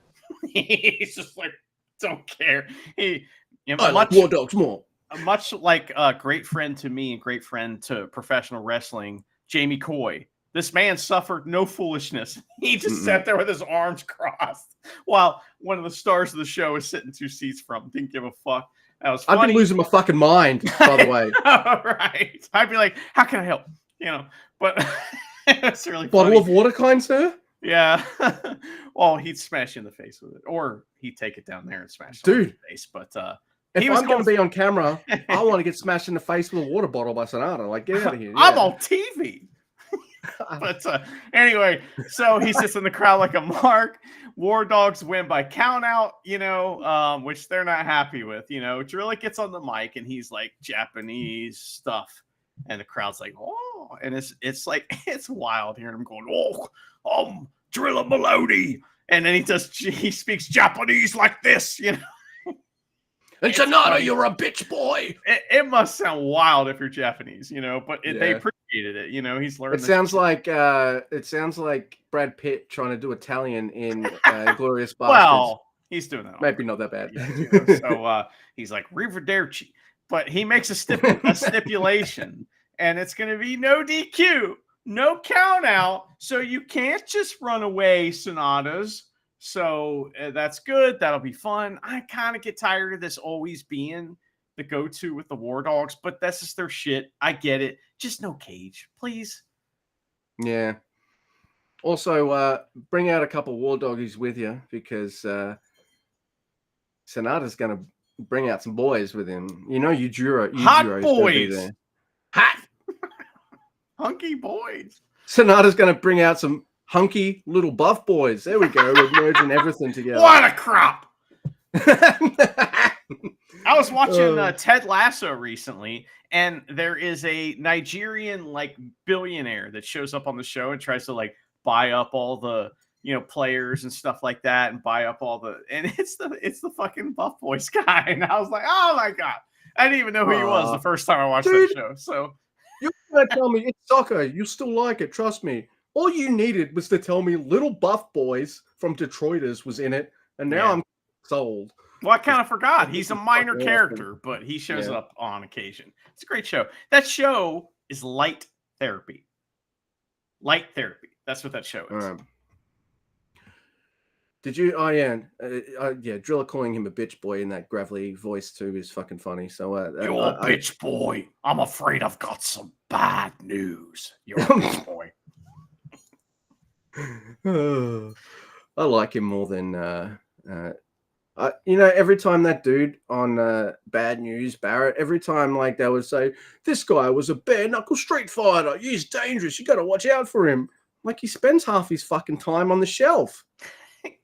He's just like, don't care. I
like War Dogs more.
Much like a great friend to me and great friend to professional wrestling, Jamie Coy. This man suffered no foolishness. He just sat there with his arms crossed while one of the stars of the show is sitting 2 seats from him. Didn't give a fuck. That was funny.
I've been losing my fucking mind, by the way.
Right. I'd be like, how can I help? You know, but it's really
Bottle
funny.
of water, kind sir?
Yeah. Well, he'd smash you in the face with it. Or he'd take it down there and smash it in the face. But
if I'm going to be on camera, I want to get smashed in the face with a water bottle by Sonata. Like, get out of here. Yeah.
I'm on TV. But anyway, so he sits in the crowd like a mark. War Dogs win by count out, you know, which they're not happy with. You know, Drilla gets on the mic and he's like Japanese stuff, and the crowd's like, oh, and it's like it's wild hearing him going, oh, Drilla Maloney, and then he speaks Japanese like this, you know.
And Sonata, you're a bitch boy.
It must sound wild if you're Japanese, you know, but they appreciated it. You know, he's learned.
It sounds like Brad Pitt trying to do Italian in Glorious Bastards.
Well, he's doing that.
Maybe not that bad.
Yeah, so he's like Riverderci, but he makes a stipulation, and it's going to be no DQ, no count out, so you can't just run away, Sonatas. So that's good. That'll be fun. I kind of get tired of this always being the go-to with the War Dogs, but that's just their shit. I get it. Just no cage, please.
Yeah. Also, bring out a couple War Doggies with you, because Sonata's going to bring out some boys with him. You know,
Hot boys. Hot. Hunky boys.
Sonata's going to bring out some hunky little buff boys. There we go. We're merging everything together.
What a crop. I was watching Ted Lasso recently, and there is a Nigerian like billionaire that shows up on the show and tries to like buy up all the, you know, players and stuff like that, and buy up all and it's the fucking Buff Boys guy. And I was like, oh my God, I didn't even know who he was the first time I watched that show. So
you're gonna tell me it's soccer, you still like it, trust me. All you needed was to tell me Little Buff Boys from Detroiters was in it, and now I'm sold.
Well, I kind of forgot. He's a minor
fucking
character, but he shows
Yeah.
up on occasion. It's a great show. That show is light therapy. Light therapy. That's what that show is.
Did you? Oh yeah, Driller calling him a bitch boy in that gravelly voice too is fucking funny. So
You're a bitch boy. I'm afraid I've got some bad news. You're a bitch boy.
I like him more than every time that dude on Bad News Barrett, every time like they would say this guy was a bare knuckle street fighter, he's dangerous, you got to watch out for him. Like he spends half his fucking time on the shelf.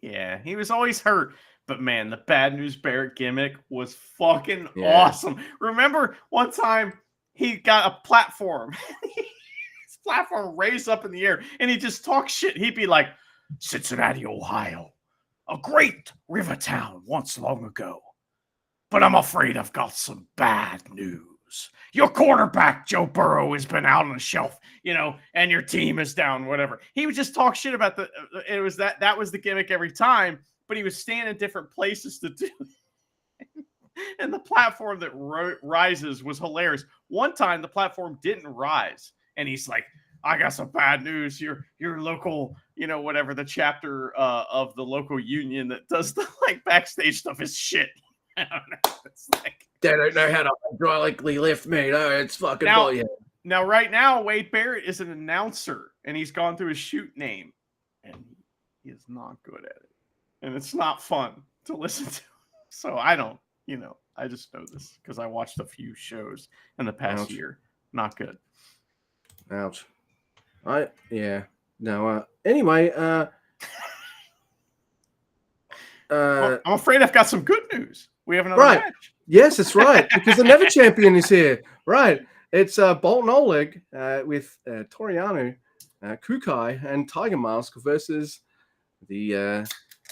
Yeah, he was always hurt. But man, the Bad News Barrett gimmick was fucking awesome. Remember one time he got a platform. His platform raised up in the air and he just talks shit. He'd be like, Cincinnati, Ohio, a great river town once long ago. But I'm afraid I've got some bad news. Your quarterback, Joe Burrow, has been out on the shelf, and your team is down, whatever. He would just talk shit about it was that was the gimmick every time, but he was staying in different places to do it. And the platform that rises was hilarious. One time the platform didn't rise, and he's like, I got some bad news. Your local, whatever the chapter of the local union that does the backstage stuff is shit. I don't know. It's like
they don't know how to hydraulically lift me. No, it's fucking
Now, right now, Wade Barrett is an announcer, and he's gone through his shoot name, and he is not good at it, and it's not fun to listen to. So I don't, I just know this because I watched a few shows in the past year. Not good.
Ouch. Anyway,
I'm afraid I've got some good news. We have another match.
Yes, that's right. Because the Never Champion is here. Right. It's Bolton Oleg with Toriano, Kukai, and Tiger Mask versus the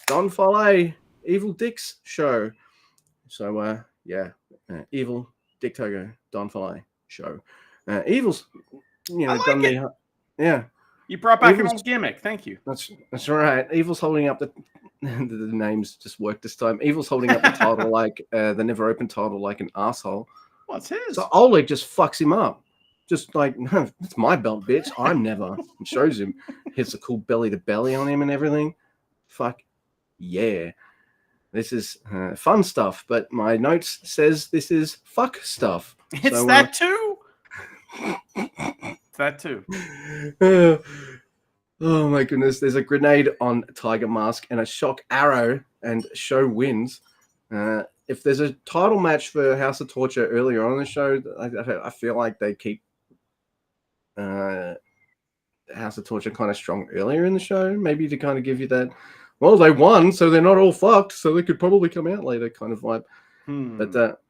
Don Fale Evil Dicks show. So, Evil Dick Togo, Don Fale show. Evil's,
done
it.
You brought back an old gimmick. Thank you.
That's right. Evil's holding up the names just worked this time. Evil's holding up the title like the Never Open title like an asshole.
What's his?
So Oleg just fucks him up. Just like, no, it's my belt, bitch. I'm never. And shows him. Hits a cool belly to belly on him and everything. Fuck yeah. This is fun stuff, but my notes says this is fuck stuff.
It's that too. That too.
Oh my goodness. There's a grenade on Tiger Mask and a shock arrow, and show wins. If there's a title match for House of Torture earlier on in the show, I feel like they keep House of Torture kind of strong earlier in the show, maybe to kind of give you that, well, they won, so they're not all fucked, so they could probably come out later kind of vibe. But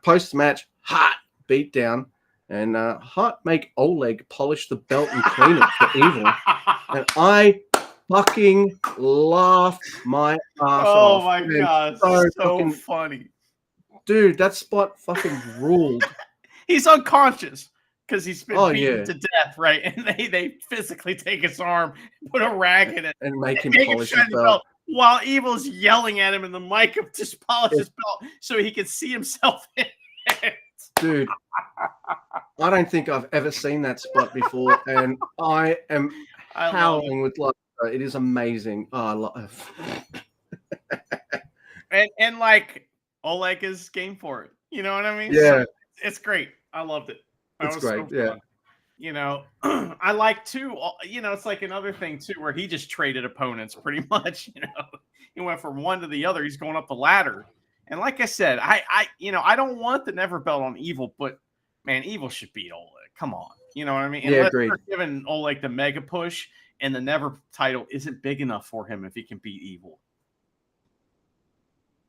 post-match, Hart beat down. And Hart make Oleg polish the belt and clean it for Evil. And I fucking laughed my ass off.
Oh my god, so funny.
Dude, that spot fucking ruled.
He's unconscious because he's been beaten to death, right? And they physically take his arm, put a rag in it,
and make him polish his belt.
While Evil's yelling at him in the mic of just polish his belt so he can see himself in it.
Dude, I don't think I've ever seen that spot before, and I am howling with laughter. It is amazing. Oh, I love
and like Oleg is game for it. You know what I mean?
Yeah,
so it's great. I loved it.
It's great. So
yeah. I like too. It's like another thing too, where he just traded opponents pretty much. He went from one to the other. He's going up the ladder. And like I said, I don't want the Never belt on Evil, but man, Evil should beat Oleg. Come on, you know what I mean? And
agreed.
Giving Oleg the mega push, and the Never title isn't big enough for him if he can beat Evil.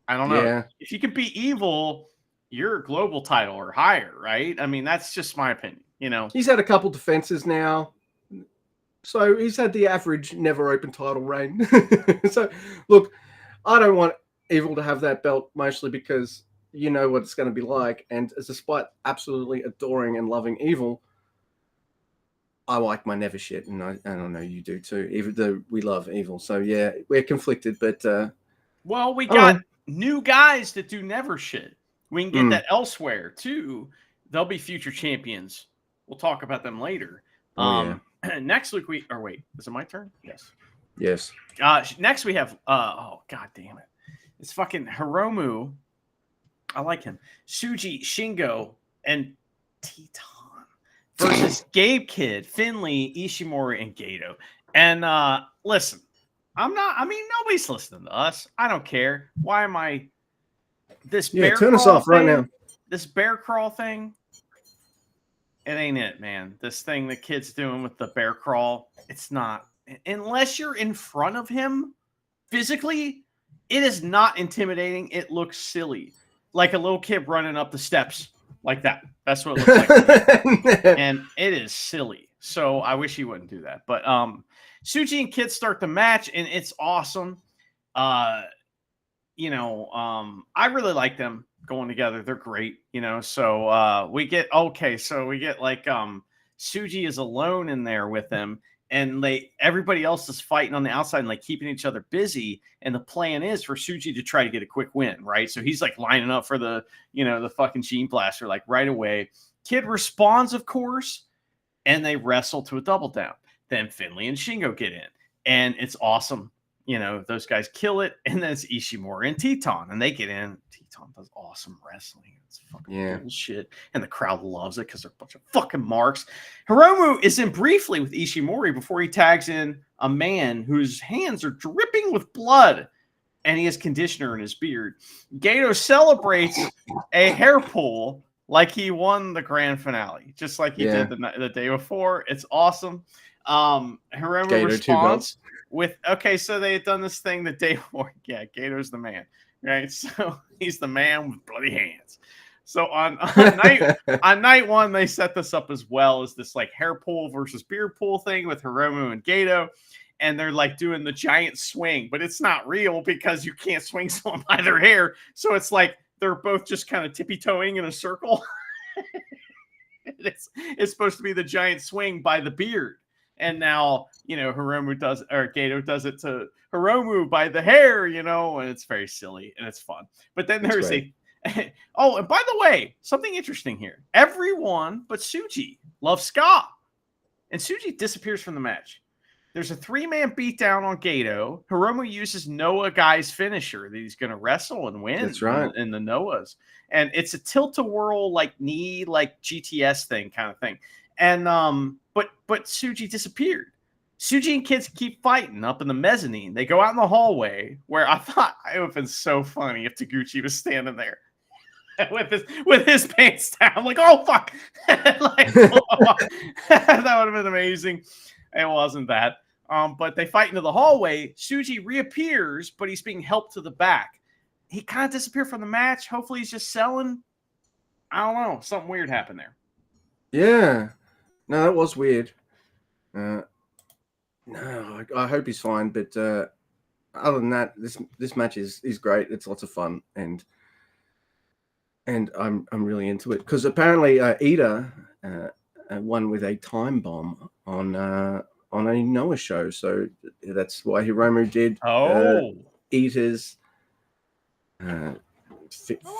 I don't know.
Yeah.
If you can beat Evil, you're a global title or higher, right? I mean, that's just my opinion.
He's had a couple defenses now, so he's had the average Never Open title reign. So, look, I don't want Evil to have that belt mostly because you know what it's going to be like, and despite absolutely adoring and loving Evil, I like my Never shit, and I don't know you do too, even though we love Evil. So yeah, we're conflicted, but
well, we got new guys that do never shit. We can get that elsewhere too. They'll be future champions. We'll talk about them later. Next week wait, is it my turn?
Yes.
Next we have oh god damn it. It's fucking Hiromu. I like him. Tsuji, Shingo, and Teton versus Gabe Kidd, Finley, Ishimori, and Gato. And listen, nobody's listening to us. I don't care. Why am I
turn us off right now.
This bear crawl thing, it ain't it, man. This thing the kid's doing with the bear crawl, it's not. Unless you're in front of him physically, it is not intimidating. It looks silly. Like a little kid running up the steps like that. That's what it looks like. And it is silly. So I wish he wouldn't do that. But Tsuji and Kid start the match, and it's awesome. I really like them going together. They're great, So we get like Tsuji is alone in there with them, and everybody else is fighting on the outside and like keeping each other busy. And the plan is for Tsuji to try to get a quick win, right? So he's like lining up for the fucking Gene Blaster like right away. Kid responds, of course, and they wrestle to a double down. Then Finley and Shingo get in, and it's awesome. Those guys kill it, and then it's Ishimori and Teton, and they get in. Teton does awesome wrestling. It's fucking bullshit, and the crowd loves it because they're a bunch of fucking marks. Hiromu is in briefly with Ishimori before he tags in a man whose hands are dripping with blood, and he has conditioner in his beard. Gato celebrates a hair pull like he won the grand finale, just like he did the day before. It's awesome. Hiromu
Gato
responds with, so they had done this thing the day before. Yeah, Gato's the man, right? So he's the man with bloody hands. So on night one, they set this up as well as this like hair pull versus beard pull thing with Hiromu and Gato. And they're like doing the giant swing, but it's not real because you can't swing someone by their hair. So it's like they're both just kind of tippy-toeing in a circle. It's supposed to be the giant swing by the beard. And now, Hiromu Gato does it to Hiromu by the hair, and it's very silly and it's fun. But then there's and by the way, something interesting here. Everyone but Tsuji loves ska. And Tsuji disappears from the match. There's a 3-man beatdown on Gato. Hiromu uses Noah Guy's finisher that he's going to wrestle and win.
That's right.
In the Noahs. And it's a tilt-a-whirl, like knee, like GTS thing kind of thing. And but Tsuji disappeared. Tsuji and Kids keep fighting up in the mezzanine. They go out in the hallway where I thought it would have been so funny if Taguchi was standing there with his pants down. I'm like, oh fuck. That would have been amazing. It wasn't that. But they fight into the hallway. Tsuji reappears, but he's being helped to the back. He kind of disappeared from the match. Hopefully he's just selling. I don't know. Something weird happened there.
Yeah. No, that was weird. No, I hope he's fine. But other than that, this match is great. It's lots of fun, and I'm really into it because apparently Ida won with a time bomb on a Noah show, so that's why Hiromu did Ida's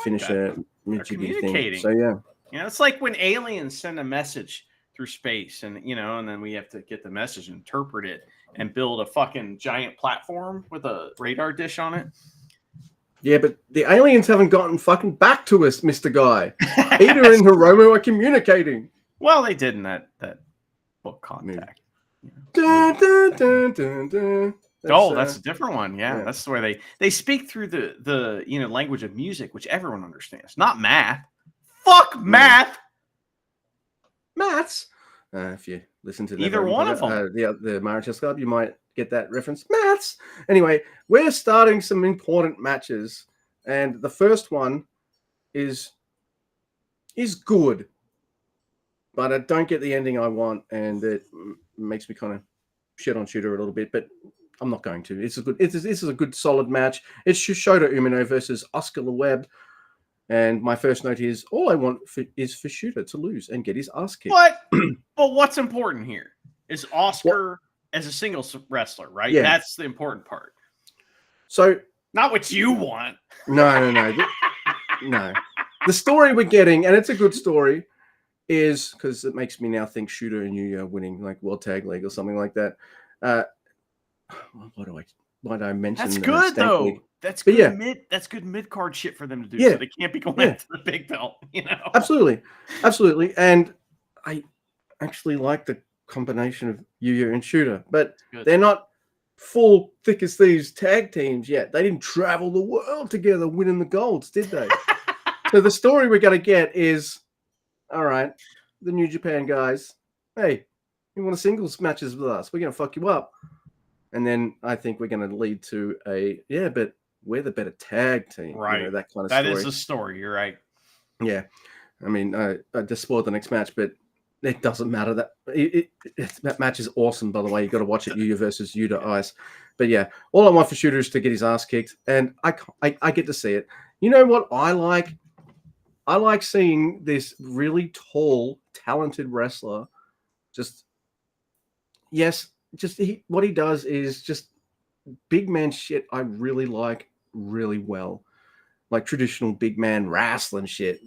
finisher thing. So yeah,
it's like when aliens send a message through space, and and then we have to get the message, interpret it, and build a fucking giant platform with a radar dish on it.
Yeah, but the aliens haven't gotten fucking back to us, Mr. Guy. Ida and Hiromu are communicating.
Well, they did in that book Contact.
Dun, dun, dun, dun, dun.
That's a different one. Yeah, that's where they speak through the language of music, which everyone understands, not math. Fuck math.
Maths. If you listen to
either one of them,
the Maritas Club, you might get that reference. Maths. Anyway, we're starting some important matches, and the first one is good, but I don't get the ending I want, and it makes me kind of shit on Shooter a little bit. But I'm not going to. This is a good solid match. It's Shota Umino versus Oscar Leweb. And my first note is all I want is for Shooter to lose and get his ass kicked.
But what's important here is Oscar as a singles wrestler, right?
Yeah.
That's the important part.
So
Not what you want.
No. The story we're getting, and it's a good story, is because it makes me now think Shooter and Yuya winning like World Tag League or something like that. Why do I mention
That's good
Stank
though.
League?
That's
But
good
yeah,
that's good mid-card shit for them to do.
Yeah.
So they can't be going
Yeah.
after the big belt, you know.
Absolutely. And I actually like the combination of Yuya and Shooter, but they're not full thick as thieves tag teams yet. They didn't travel the world together winning the golds, did they? So the story we're going to get is, all right, the New Japan guys, hey, you want a singles matches with us? We're going to fuck you up. And then I think we're going to lead to but we're the better tag team.
Right.
You know, that kind of
that
story.
Is a story. You're right.
Yeah. I mean, I just spoiled the next match, but it doesn't matter. That match is awesome, by the way. You got to watch it, Yuya versus Yuta Ice. But yeah, all I want for Shooter is to get his ass kicked, and I get to see it. You know what I like? I like seeing this really tall, talented wrestler. What he does is just big man shit. I really like really well. Like traditional big man wrestling shit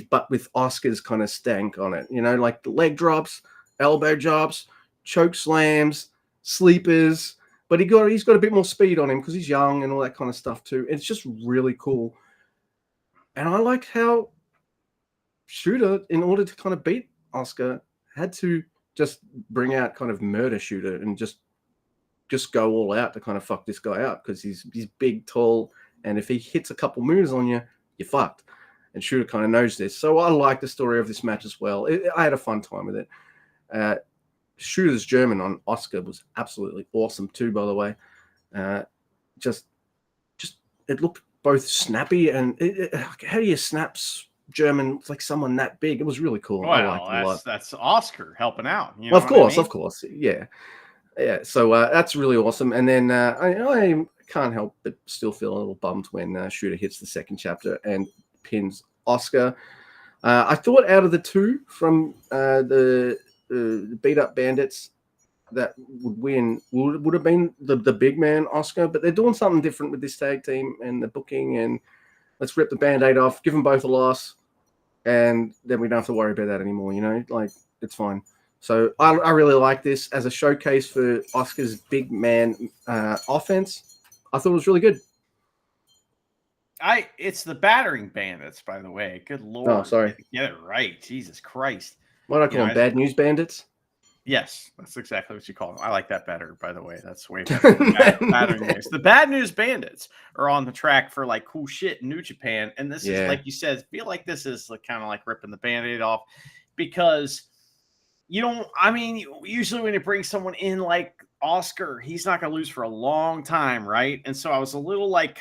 but with Oscar's kind of stank on it, you know, like the leg drops, elbow drops, choke slams, sleepers. But he's got a bit more speed on him because he's young and all that kind of stuff too. It's just really cool. And I like how Shooter, in order to kind of beat Oscar, had to just bring out kind of murder Shooter and just go all out to kind of fuck this guy up because he's big, tall. And if he hits a couple moves on you, you're fucked. And Shooter kind of knows this. So I like the story of this match as well. I had a fun time with it. Shooter's German on Oscar was absolutely awesome too, by the way. Just it looked both snappy and how do you snap German like someone that big? It was really cool.
Well,
I liked it a lot.
That's Oscar helping out. You know
of course. Yeah. So that's really awesome. And then I can't help but still feel a little bummed when Shooter hits the second chapter and pins Oscar. I thought out of the two from the beat up bandits that would win would have been the big man Oscar, but they're doing something different with this tag team and the booking, and let's rip the Band-Aid off, give them both a loss, and then we don't have to worry about that anymore, you know, like it's fine. So I really like this as a showcase for Oscar's big man offense. I thought it was really good.
It's the battering bandits, by the way. Good Lord.
Oh, sorry.
Get it right. Jesus Christ.
What do I call them? Bad news bandits?
Yes, that's exactly what you call them. I like that better, by the way. That's way better. Battering news. The bad news bandits are on the track for like cool shit in New Japan. And this is, like you said, I feel like this is kind of like ripping the Band-Aid off because usually when you bring someone in like Oscar, he's not going to lose for a long time, right? And so I was a little like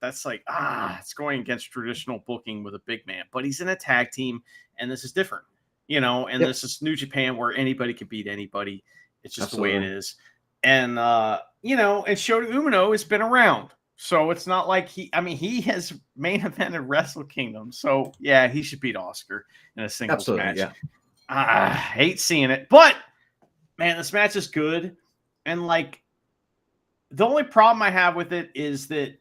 it's going against traditional booking with a big man, but he's in a tag team and this is different, you know, and this is New Japan where anybody can beat anybody. It's just the way it is. And, and Shota Umino has been around. So it's not like he has main evented Wrestle Kingdom. So yeah, he should beat Oscar in a singles match.
Yeah.
I hate seeing it, but man, this match is good. And like, the only problem I have with it is that,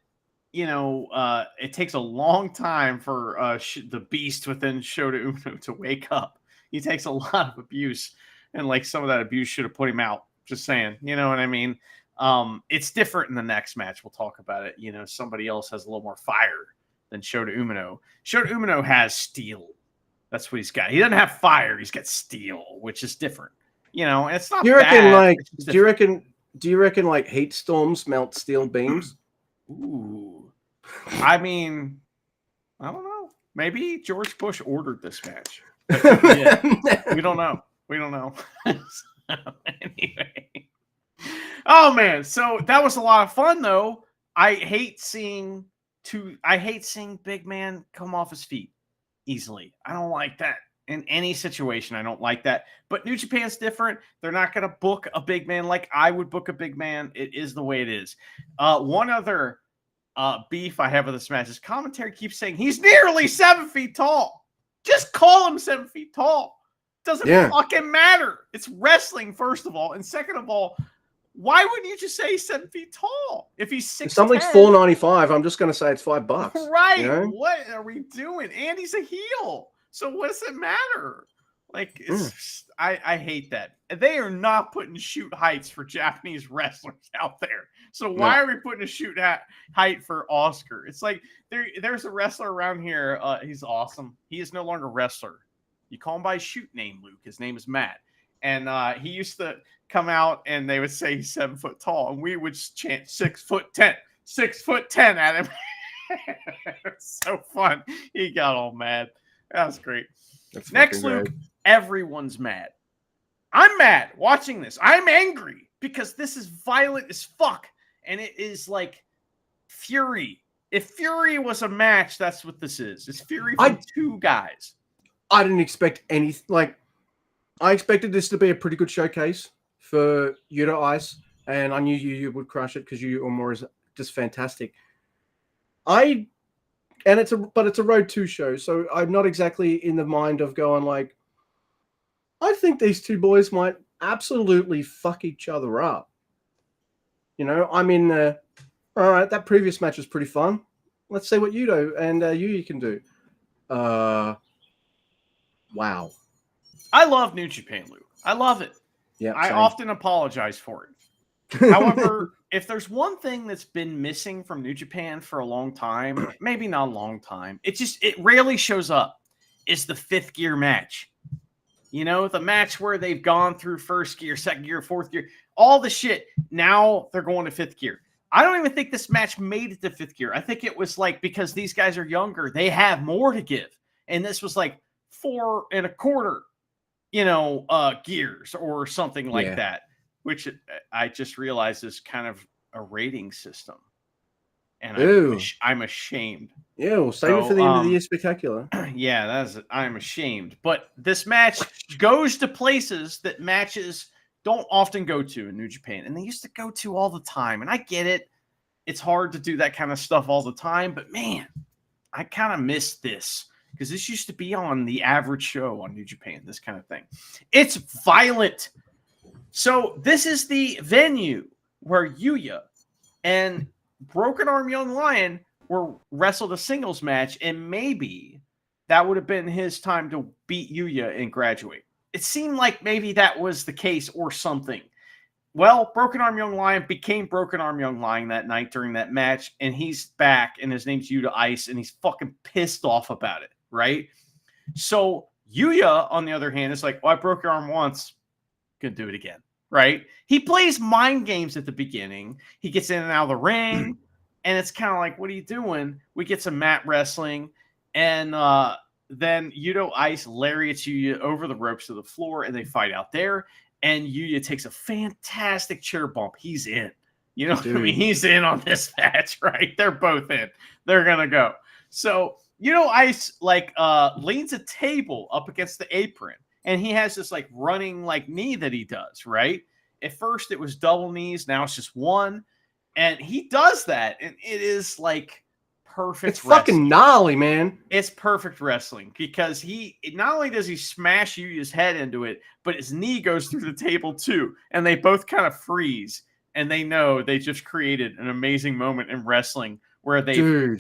it takes a long time for the beast within Shota Umino to wake up. He takes a lot of abuse, and like some of that abuse should have put him out. Just saying, you know what I mean? It's different in the next match. We'll talk about it. Somebody else has a little more fire than Shota Umino. Shota Umino has steel. That's what he's got. He doesn't have fire. He's got steel, which is different. And it's not. Do
you reckon like heat storms melt steel beams?
Ooh. I mean, I don't know. Maybe George Bush ordered this match. We don't know. Anyway. Oh man, so that was a lot of fun though. I hate seeing big man come off his feet easily. I don't like that in any situation. I don't like that. But New Japan's different. They're not going to book a big man like I would book a big man. It is the way it is. One other beef I have with this match is commentary keeps saying he's nearly 7 feet tall. Just call him 7 feet tall. Doesn't fucking matter. It's wrestling, first of all, and second of all, Why wouldn't you just say he's 7 feet tall? If he's 6'10",
If something's $4.95, I'm just going to say it's $5.
right?
You know?
What are we doing? And he's a heel, so what does it matter? Like, it's I hate that. They are not putting shoot heights for Japanese wrestlers out there. So why are we putting a shoot height for Oscar? It's like there's a wrestler around here. He's awesome. He is no longer a wrestler. You call him by his shoot name, Luke. His name is Matt. And he used to come out and they would say he's 7 foot tall. And we would chant 6'10", 6'10" at him. It's so fun. He got all mad. That was great.
That's
Next, Luke, everyone's mad. I'm mad watching this. I'm angry because this is violent as fuck. And it is like Fury. If Fury was a match, that's what this is. It's Fury from two guys.
I didn't expect anything. Like, I expected this to be a pretty good showcase for Yuta Ice. And I knew you would crush it because Yuya Uemura is just fantastic. It's a Road 2 show, so I'm not exactly in the mind of going like, I think these two boys might absolutely fuck each other up. You know, I'm in all right, that previous match was pretty fun. Let's see what Yuto and Yuya can do. Wow.
I love New Japan, Luke. I love it.
Yeah,
I often apologize for it. However, if there's one thing that's been missing from New Japan for a long time, maybe not a long time, it rarely shows up, is the fifth gear match. You know, the match where they've gone through first gear, second gear, fourth gear, all the shit. Now they're going to fifth gear. I don't even think this match made it to fifth gear. I think it was like, because these guys are younger, they have more to give. And this was like 4 1/4, gears or something like that. Which I just realized is kind of a rating system. And I'm ashamed.
Yeah, we'll save it for the end of the year spectacular.
Yeah, I'm ashamed. But this match goes to places that matches don't often go to in New Japan. And they used to go to all the time. And I get it. It's hard to do that kind of stuff all the time. But man, I kind of miss this. Because this used to be on the average show on New Japan, this kind of thing. It's violent. So this is the venue where Yuya and Broken Arm Young Lion were wrestled a singles match, and maybe that would have been his time to beat Yuya and graduate. It seemed like maybe that was the case or something. Well, Broken Arm Young Lion became Broken Arm Young Lion that night during that match, and he's back, and his name's Yuta Ice, and he's fucking pissed off about it, right? So Yuya, on the other hand, is like, well, I broke your arm once. Gonna do it again, right? He plays mind games at the beginning. He gets in and out of the ring, and it's kind of like, what are you doing? We get some mat wrestling, and then Yuto Ice lariats Yuya over the ropes to the floor, and they fight out there. And Yuya takes a fantastic chair bump. He's in. You know what I mean? He's in on this match, right? They're both in. They're gonna go. So Ice leans a table up against the apron. And he has this like running like knee that he does, right? At first it was double knees. Now it's just one. And he does that. And it is like perfect.
It's fucking gnarly, man.
It's perfect wrestling because he not only does he smash Yuya's head into it, but his knee goes through the table too. And they both kind of freeze. And they know they just created an amazing moment in wrestling where they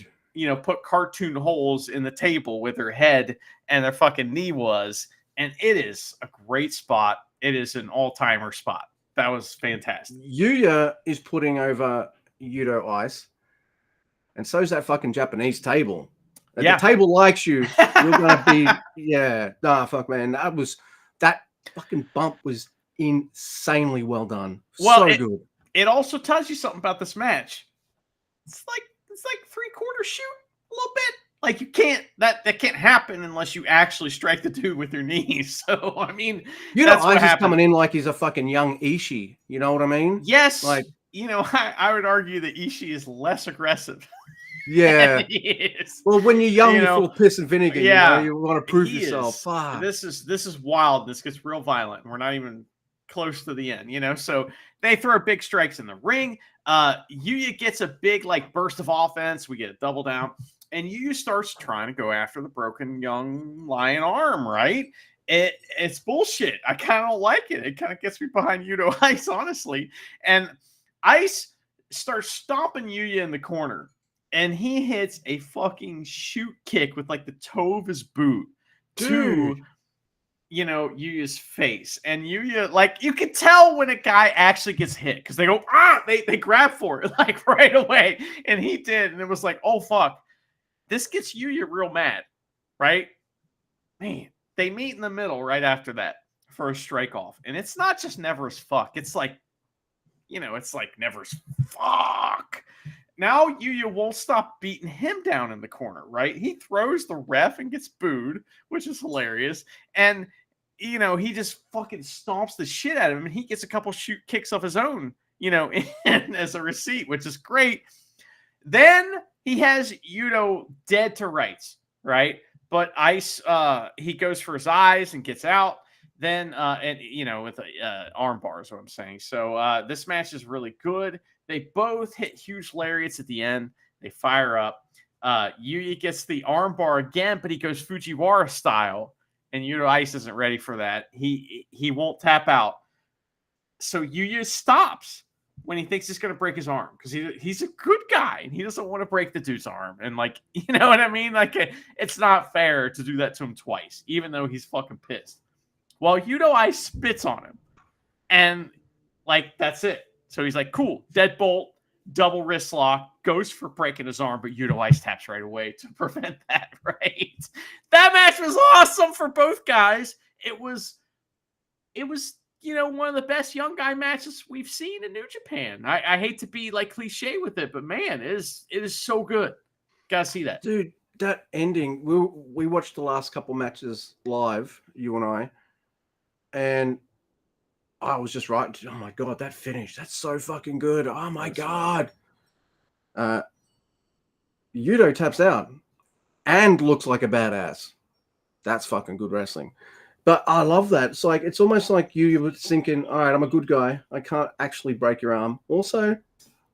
put cartoon holes in the table with their head and their fucking knee was. And it is a great spot. It is an all-timer spot. That was fantastic.
Yuya is putting over Yuto Ice. And so is that fucking Japanese table. If the table likes you, you're going to be, fuck, man. That fucking bump was insanely well done.
Well,
so good.
It also tells you something about this match. It's like 3/4 shoot a little bit. Like that can't happen unless you actually strike the dude with your knees. So I mean,
Ice is coming in like he's a fucking young Ishii. You know what I mean?
Yes. Like I would argue that Ishii is less aggressive.
Yeah. Well, when you're young, you're full of piss and vinegar.
Yeah.
You want to prove yourself. Fuck.
This is wild. This gets real violent. We're not even close to the end. So they throw big strikes in the ring. Yuya gets a big like burst of offense. We get a double down. And Yuya starts trying to go after the Broken Young Lion arm, right? it's bullshit. I kind of don't like it. It kind of gets me behind Yuto Ice, honestly. And Ice starts stomping Yuya in the corner, and he hits a fucking shoot kick with like the toe of his boot to,
Dude.
Yuya's face. And Yuya, like, you can tell when a guy actually gets hit because they go, they grab for it like right away. And he did. And it was like, oh, fuck. This gets Yuya real mad, right? Man, they meet in the middle right after that for a strike off. And it's not just never as fuck. It's like, it's like never as fuck. Now Yuya won't stop beating him down in the corner, right? He throws the ref and gets booed, which is hilarious. And, he just fucking stomps the shit out of him. And he gets a couple shoot kicks of his own, as a receipt, which is great. Then he has Yuto dead to rights, right? But Ice, he goes for his eyes and gets out. Then, with arm bar is what I'm saying. So this match is really good. They both hit huge lariats at the end. They fire up. Yuya gets the arm bar again, but he goes Fujiwara style, and Yuto Ice isn't ready for that. He won't tap out. So Yuya stops when he thinks he's going to break his arm because he's a good guy and he doesn't want to break the dude's arm. And like, you know what I mean? Like, it's not fair to do that to him twice, even though he's fucking pissed. Well, Yuto Ice spits on him, and like that's it. So he's like, cool, deadbolt, double wrist lock, goes for breaking his arm, but Yuto Ice taps right away to prevent that, right? That match was awesome for both guys. It was one of the best young guy matches we've seen in New Japan. I hate to be like cliche with it, but man, it is so good. Gotta see that.
Dude, that ending, we watched the last couple matches live, you and I, and I was just right. Oh my God, that finish. That's so fucking good. Oh my God. Yuto taps out and looks like a badass. That's fucking good wrestling. But I love that. It's almost like you were thinking, all right, I'm a good guy. I can't actually break your arm. Also,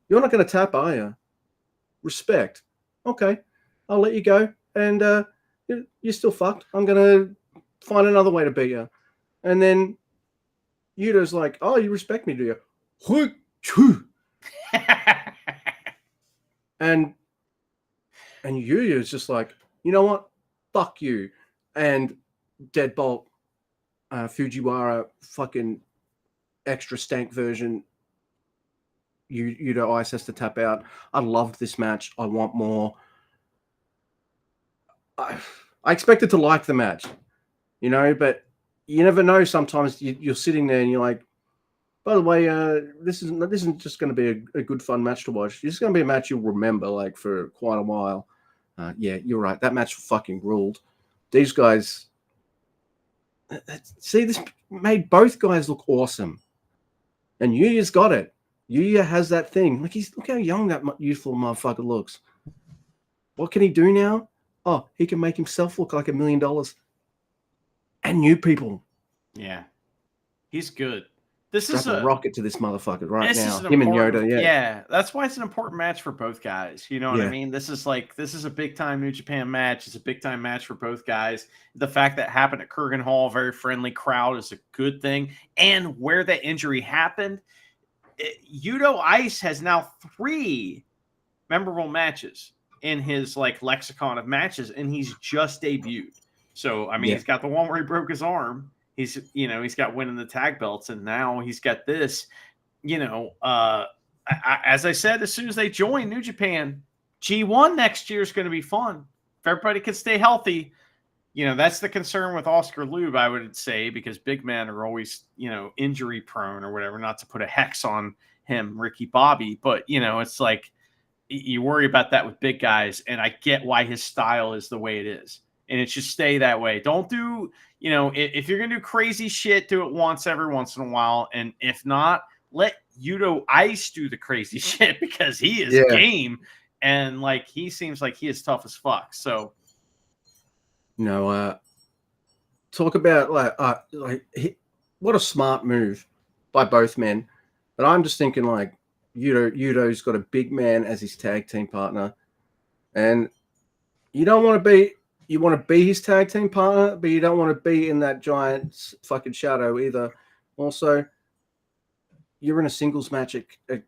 you're not going to tap, are you? Respect. Okay, I'll let you go. And you're still fucked. I'm going to find another way to beat you. And then Yuto's like, oh, you respect me, do you? and Yuya's just like, you know what? Fuck you. And deadbolt Fujiwara fucking extra stank version. Yuto Ice has to tap out. I loved this match. I want more. I expected to like the match, but you never know. Sometimes you're sitting there and you're like, by the way, this isn't just going to be a good fun match to watch. It's going to be a match you'll remember like for quite a while. Yeah, you're right. That match fucking ruled. These guys, see, this made both guys look awesome. And Yuya's got it. Yuya has that thing. Like look how young that youthful motherfucker looks. What can he do now? Oh, he can make himself look like $1 million. And new people.
Yeah. He's good. This
Strap
is
a rocket to this motherfucker right now.
Him
and Yoda, yeah.
Yeah, that's why it's an important match for both guys. You know what I mean? This is a big time New Japan match. It's a big time match for both guys. The fact that it happened at Kurgan Hall, very friendly crowd, is a good thing. And where that injury happened, Yuto Ice has now 3 memorable matches in his like lexicon of matches, and he's just debuted. So I mean, he's got the one where he broke his arm. He's got winning the tag belts, and now he's got this. As I said, as soon as they join New Japan, G1 next year is going to be fun. If everybody can stay healthy, that's the concern with Oscar Lube, I would say, because big men are always, injury prone or whatever, not to put a hex on him, Ricky Bobby. But, it's like you worry about that with big guys. And I get why his style is the way it is. And it should stay that way. Don't do, if you're going to do crazy shit, do it once every once in a while. And if not, let Yuto Ice do the crazy shit because he is game. And like, he seems like he is tough as fuck. So,
talk about what a smart move by both men. But I'm just thinking like Yuto's got a big man as his tag team partner, and you don't want to be you want to be his tag team partner, but you don't want to be in that giant fucking shadow either. Also, you're in a singles match at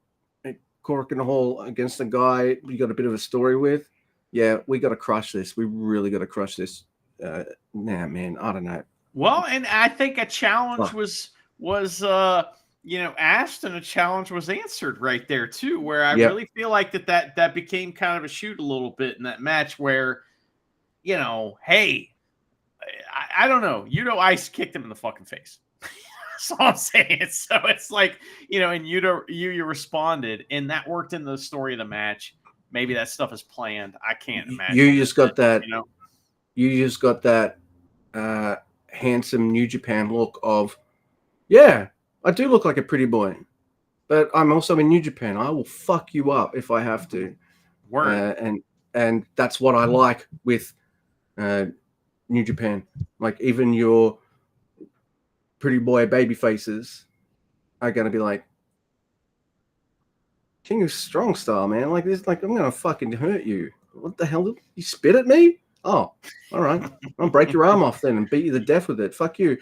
Cork and Hall against a guy you got a bit of a story with. Yeah, we got to crush this. We really got to crush this. Nah, man, I don't know.
Well, and I think a challenge
Fuck.
was asked, and a challenge was answered right there too, where I
Yep.
really feel like that became kind of a shoot a little bit in that match where, hey, I don't know, Ice kicked him in the fucking face. That's all I'm saying. So it's like, and you responded, and that worked in the story of the match. Maybe that stuff is planned. I can't imagine.
You just got that.
You know,
You just got that handsome New Japan look of, yeah, I do look like a pretty boy, but I'm also in New Japan. I will fuck you up if I have to.
word.
And that's what I like with New Japan. Like, even your pretty boy baby faces are gonna be like, King of Strong Style, man. Like this, like I'm gonna fucking hurt you. What the hell? You spit at me? Oh, all right. I'll break your arm off then and beat you to death with it. Fuck you,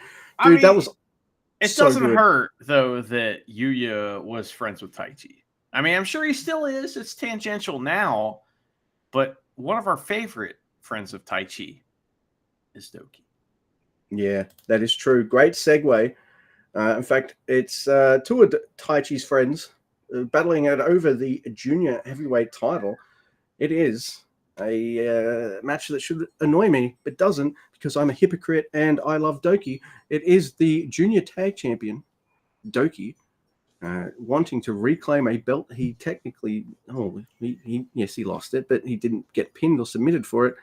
dude. That was
it
so
doesn't
good.
hurt though that Yuya was friends with Taichi. I mean, I'm sure he still is. It's tangential now, but one of our favorite friends of Taichi is Doki.
Yeah, that is true. Great segue. In fact, it's two of Taichi's friends battling it over the junior heavyweight title. It is a match that should annoy me, but doesn't, because I'm a hypocrite and I love Doki. It is the junior tag champion, Doki, wanting to reclaim a belt. He technically, yes, he lost it, but he didn't get pinned or submitted for it,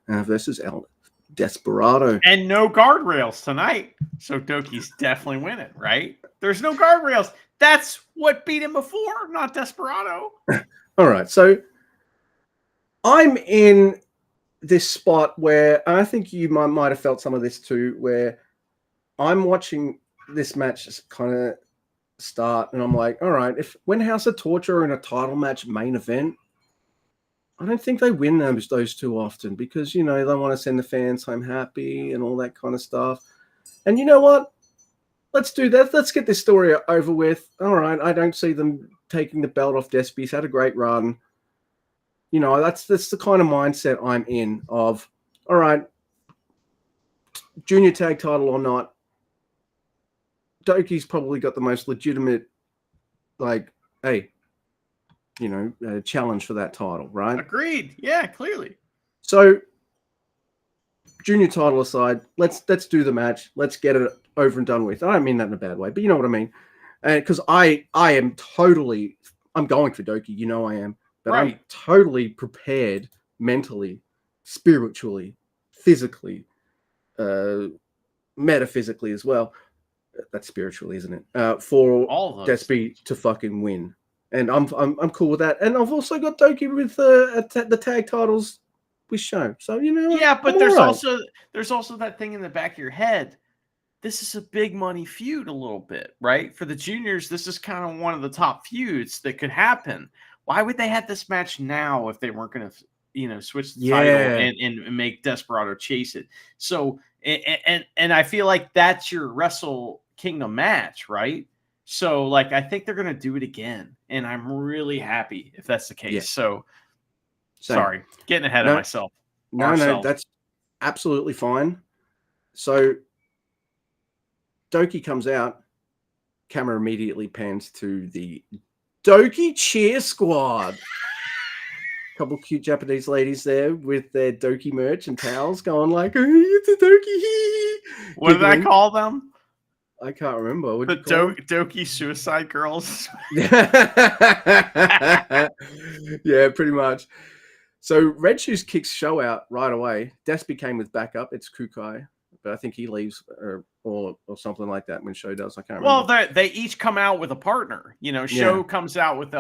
versus El Desperado.
And no guardrails tonight, so Doki's definitely winning, right? There's no guardrails. That's what beat him before, not Desperado.
All right, so I'm in this spot where, and I think you might have felt some of this too, where I'm watching this match just kind of start, and I'm like, all right, when House of Torture are in a title match main event, I don't think they win those too often, because they want to send the fans home happy and all that kind of stuff. And you know what? Let's do that. Let's get this story over with. All right, I don't see them taking the belt off Despy. He's had a great run. That's the kind of mindset I'm in of, all right, junior tag title or not, Doki's probably got the most legitimate, like, hey, challenge for that title, right?
Agreed. Yeah, clearly.
So, junior title aside, let's do the match. Let's get it over and done with. I don't mean that in a bad way, but you know what I mean. Because I am totally, I'm going for Doki. I am. But right. I'm totally prepared mentally, spiritually, physically, metaphysically as well. That's spiritually, isn't it? For Despy to fucking win. And I'm cool with that. And I've also got Doki with the tag titles with Show. So
yeah, but there's also that thing in the back of your head. This is a big money feud a little bit, right? For the juniors, this is kind of one of the top feuds that could happen. Why would they have this match now if they weren't going to, switch the title and make Desperado chase it? So, and I feel like that's your Wrestle Kingdom match, right? So, like, I think they're going to do it again, and I'm really happy if that's the case. Yeah. So, sorry, getting ahead of myself.
No, that's absolutely fine. So, Doki comes out. Camera immediately pans to the Doki Cheer Squad. Couple cute Japanese ladies there with their Doki merch and towels, going like, "Oh, it's a Doki."
What did I call them?
I can't remember.
The Doki Suicide Girls.
Yeah, pretty much. So Red Shoes kicks Show out right away. Despy came with backup. It's Kukai, but I think he leaves or something like that when Show does. I can't remember.
Well, they each come out with a partner. Show comes out with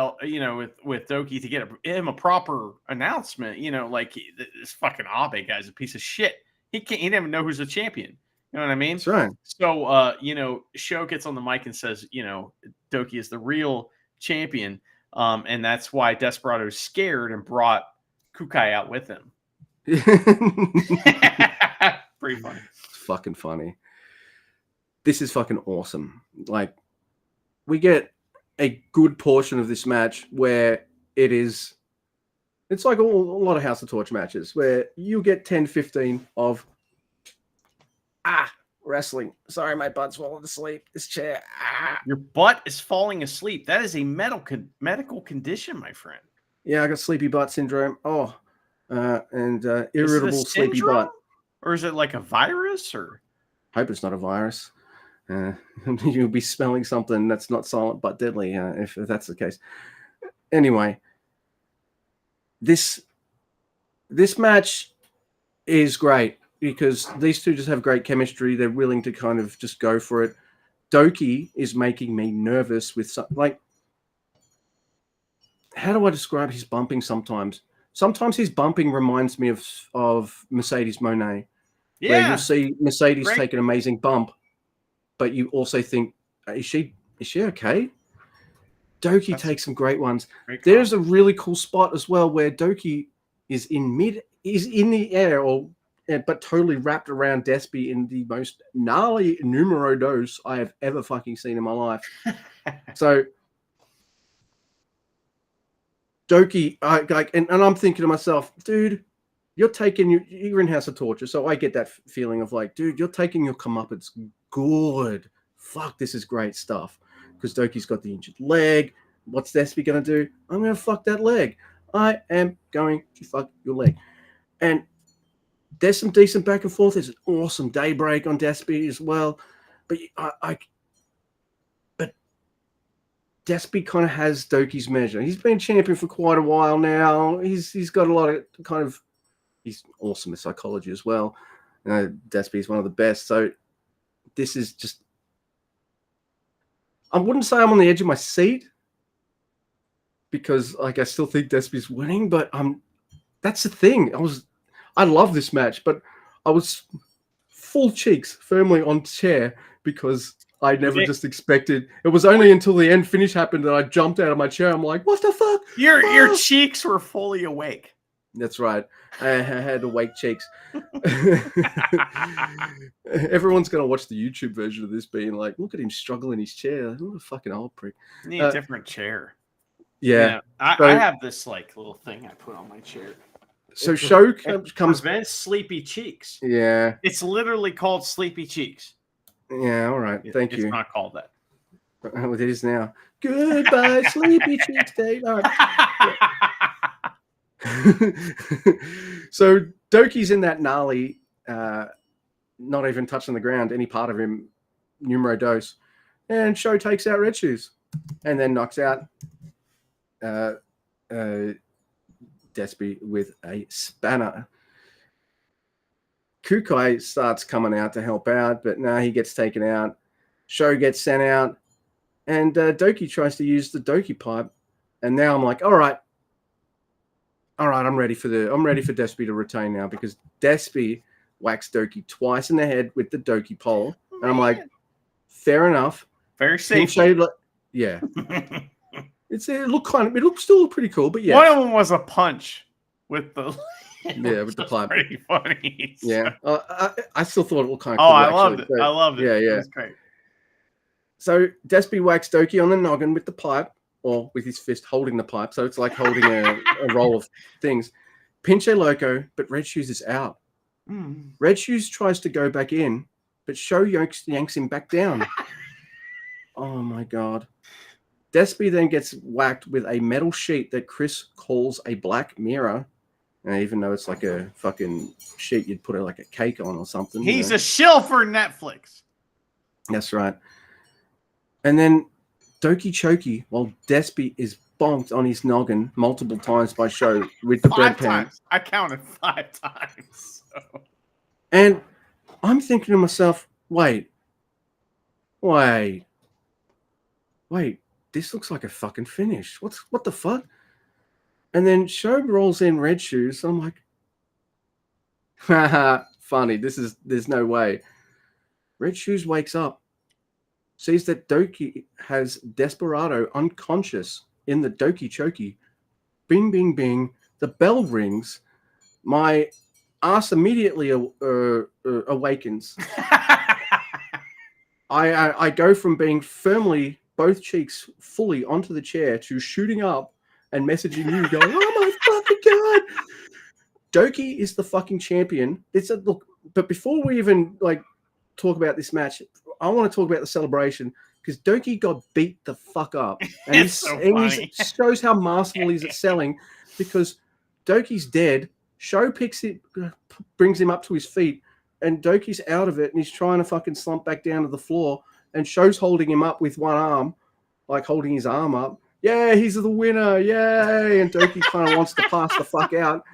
with Doki to get him a proper announcement. Like this fucking Abe guy's a piece of shit. He didn't even know who's the champion. You know what I mean?
That's right.
So, Show gets on the mic and says, Doki is the real champion, and that's why Desperado's scared and brought Kukai out with him. Pretty funny.
It's fucking funny. This is fucking awesome. Like, we get a good portion of this match where it's like a lot of House of Torch matches where you get 10, 15 of wrestling. Sorry, my butt's falling asleep. This chair.
Your butt is falling asleep. That is a medical condition, my friend.
Yeah, I got sleepy butt syndrome. And irritable sleepy
syndrome?
butt.
Or is it like a virus? Or
hope it's not a virus. You'll be smelling something that's not silent but deadly, if that's the case. Anyway, this match is great because these two just have great chemistry. They're willing to kind of just go for it. Doki is making me nervous with how do I describe his bumping sometimes? Sometimes his bumping reminds me of Mercedes Moné.
yeah,
where you'll see Mercedes
Great.
take an amazing bump, but you also think, is she okay? Doki takes some great ones. There's a really cool spot as well where Doki is in the air, but totally wrapped around Despy in the most gnarly numero dos I have ever fucking seen in my life. So Doki, and I'm thinking to myself, dude, you're in House of Torture, so I get that feeling of like, dude, you're taking your comeuppance good. Fuck, this is great stuff. Because Doki's got the injured leg. What's Despy going to do? I'm going to fuck that leg. I am going to fuck your leg. And there's some decent back and forth. There's an awesome daybreak on Despy as well. But but Despy kind of has Doki's measure. He's been champion for quite a while now. He's got a lot of kind of... He's awesome at psychology as well. Despy is one of the best. So this is just... I wouldn't say I'm on the edge of my seat because I still think Despy's winning, but that's the thing. I love this match, but I was full cheeks firmly on chair because I never just expected. It was only until the end finish happened that I jumped out of my chair. I'm like, what the fuck?
Your cheeks were fully awake.
That's right. I had awake cheeks. Everyone's going to watch the YouTube version of this being like, look at him struggle in his chair. What a fucking old prick.
Need a different chair.
Yeah.
I have this like little thing I put on my chair.
So Show comes...
Prevent sleepy cheeks.
Yeah.
It's literally called sleepy cheeks.
Yeah, all right. Thank you.
It's not called that.
Oh, it is now. Goodbye, sleepy cheeks, Dave. All right. So Doki's in that gnarly, not even touching the ground, any part of him, numero dos, and Show takes out Red Shoes and then knocks out Despy with a spanner. Kukai starts coming out to help out, but now he gets taken out. Show gets sent out, and Doki tries to use the Doki pipe, and now I'm like, all right, I'm ready for Despy to retain now because Despy whacks Doki twice in the head with the Doki pole, and I'm like, fair enough,
very safe.
Yeah, it looks still pretty cool, but yeah,
one of them was a punch with the
with the pipe.
Pretty funny.
Yeah, I still thought it looked kind of
cool.
cool.
I loved it. I loved it.
Yeah.
It was great.
So Despy whacks Doki on the noggin with the pipe, or with his fist holding the pipe. So it's like holding a roll of things. Pinche Loco, but Red Shoes is out. Red Shoes tries to go back in, but Show yanks him back down. Oh my God. Despy then gets whacked with a metal sheet that Chris calls a black mirror. Even though it's like a fucking sheet you'd put like a cake on or something.
He's a shill for Netflix.
That's right. And then Doki Choki, while Despy is bonked on his noggin multiple times by Show with the bread pan.
I counted 5 times. So.
And I'm thinking to myself, wait, this looks like a fucking finish. What the fuck? And then Show rolls in Red Shoes. I'm like, haha, funny. There's no way. Red Shoes wakes up, sees that Doki has Desperado unconscious in the Doki Choki. Bing, bing, bing. The bell rings. My ass immediately awakens. I go from being firmly both cheeks fully onto the chair to shooting up and messaging you, going, "Oh my fucking god!" Doki is the fucking champion. Look, but before we even like talk about this match, I want to talk about the celebration because Doki got beat the fuck up, and
It's so funny.
he shows how masterful he's at selling because Doki's dead. Sho brings him up to his feet, and Doki's out of it, and he's trying to fucking slump back down to the floor, and Sho's holding him up with one arm, like holding his arm up. Yeah, he's the winner, yay! And Doki kind of wants to pass the fuck out.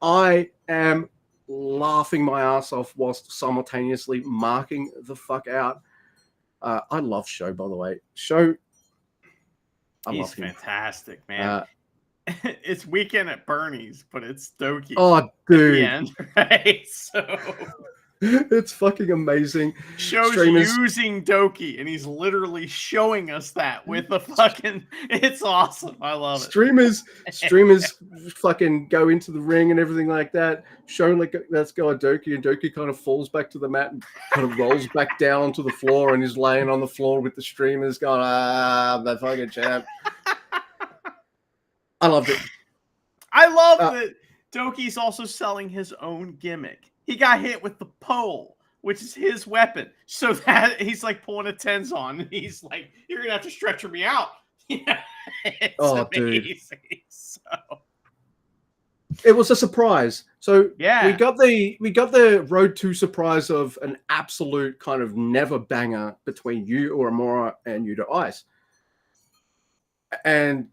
I am laughing my ass off whilst simultaneously marking the fuck out. I love Sho, by the way. Sho,
He's fantastic, man. It's Weekend at Bernie's, but it's Doki.
Oh, dude.
At the end, right? So
it's fucking amazing.
Shows using Doki, and he's literally showing us that with the fucking. It's awesome. I love it.
Streamers fucking go into the ring and everything like that. Showing like, let's go at Doki, and Doki kind of falls back to the mat and kind of rolls back down onto the floor and is laying on the floor with the streamers going, the fucking champ. I loved it.
I love that Doki's also selling his own gimmick. He got hit with the pole, which is his weapon. So that he's like pulling a Tenzon. He's like, "You're gonna have to stretcher me out." It's amazing. Dude. So
it was a surprise. So
yeah,
we got the Road to surprise of an absolute kind of never banger between Yu Uemura and Yuta Ice, and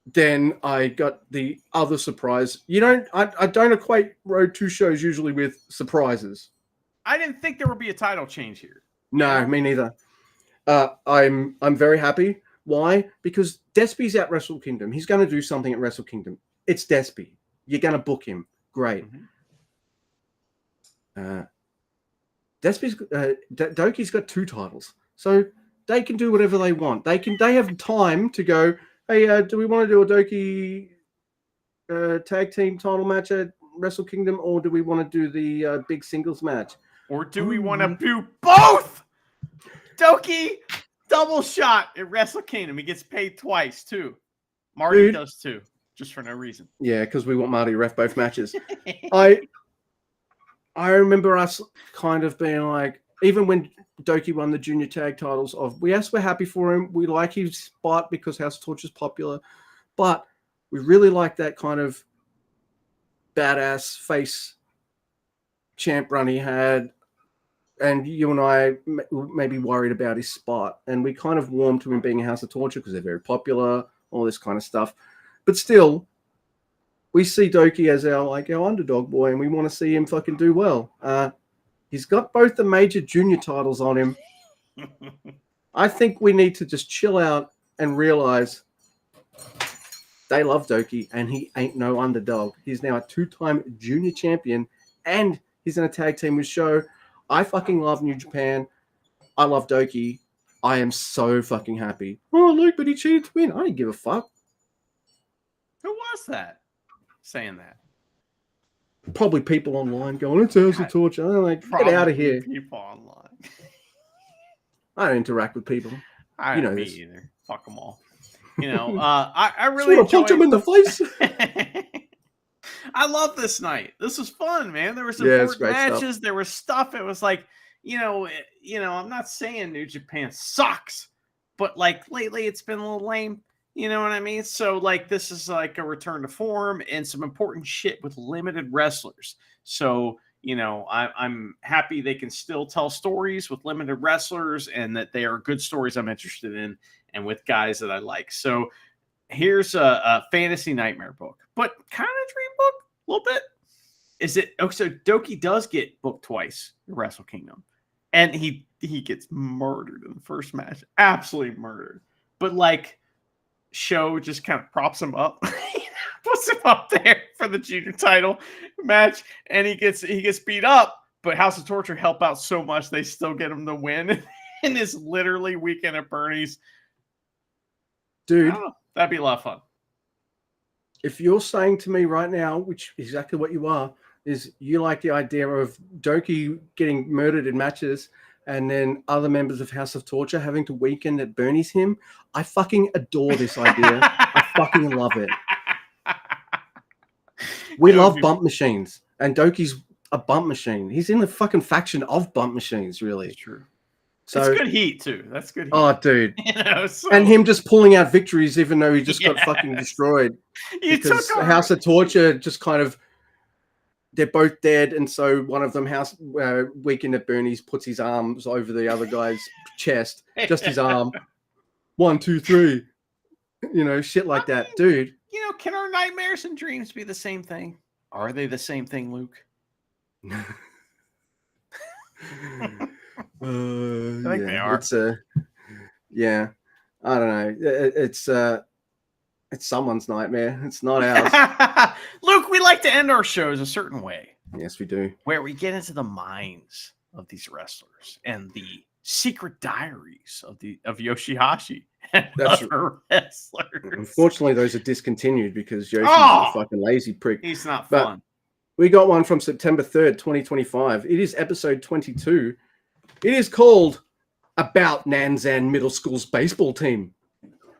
then I got the other surprise. I don't equate Road 2 shows usually with surprises.
I didn't think there would be a title change here.
No, me neither. I'm very happy. Why? Because Despy's at Wrestle Kingdom. He's going to do something at Wrestle Kingdom. It's Despy. You're going to book him. Great. Doki's got 2 titles, so they can do whatever they want. They have time to go, hey, do we want to do a Doki tag team title match at Wrestle Kingdom, or do we want to do the big singles match?
Or do we want to do both? Doki, double shot at Wrestle Kingdom. He gets paid twice, too. Marty does, too, just for no reason.
Yeah, because we want Marty to ref both matches. I remember us kind of being like, even when Doki won the junior tag titles, we're happy for him. We like his spot because House of Torch is popular, but we really like that kind of badass face champ run he had. And you and I may be worried about his spot, and we kind of warmed to him being a House of Torture because they're very popular, all this kind of stuff. But still, we see Doki as our underdog boy, and we want to see him fucking do well. He's got both the major junior titles on him. I think we need to just chill out and realize they love Doki, and he ain't no underdog. He's now a 2-time junior champion, and he's in a tag team with Sho. I fucking love New Japan. I love Doki. I am so fucking happy. Oh, look, but he cheated to win. I didn't give a fuck.
Who was that saying that?
Probably people online going, it's House of Torture. I'm like, get out of here.
People online.
I don't interact with people.
I don't either. Fuck them all. I really
punch him in the face.
I love this night. This was fun, man. There were some important matches. There was stuff. It was like, I'm not saying New Japan sucks, but like lately it's been a little lame. You know what I mean? So like this is like a return to form and some important shit with limited wrestlers. So, I'm happy they can still tell stories with limited wrestlers and that they are good stories I'm interested in and with guys that I like. So here's a fantasy nightmare book, but kind of dream book a little bit. Is it? Oh, so Doki does get booked twice in Wrestle Kingdom, and he gets murdered in the first match, absolutely murdered. But like, Sho just kind of props him up, puts him up there for the junior title match, and he gets beat up. But House of Torture help out so much they still get him to win. And it's literally Weekend at Bernie's.
Dude,
that'd be a lot of fun.
If you're saying to me right now, which is exactly what you are, is you like the idea of Doki getting murdered in matches and then other members of House of Torture having to weaken at Bernie's him. I fucking adore this idea. I fucking love it. We love bump machines, and Doki's a bump machine. He's in the fucking faction of bump machines, really.
It's true.
So
it's good heat too. That's good heat.
Oh, dude.
So...
And him just pulling out victories even though he just got fucking destroyed. Because House of Torture just kind of, they're both dead, and so one of them, Weekend at Bernie's, puts his arms over the other guy's chest, just his arm. 1, 2, 3. Shit like that. Dude.
Can our nightmares and dreams be the same thing? Are they the same thing, Luke?
I think
they are.
It's I don't know. It's someone's nightmare. It's not ours.
Luke, we like to end our shows a certain way.
Yes, we do.
Where we get into the minds of these wrestlers and the secret diaries of Yoshihashi and other wrestlers.
Unfortunately, those are discontinued because Yoshi's a fucking lazy prick.
He's not fun.
We got one from September 3rd, 2025. It is episode 22. It is called About Nanzan Middle School's Baseball Team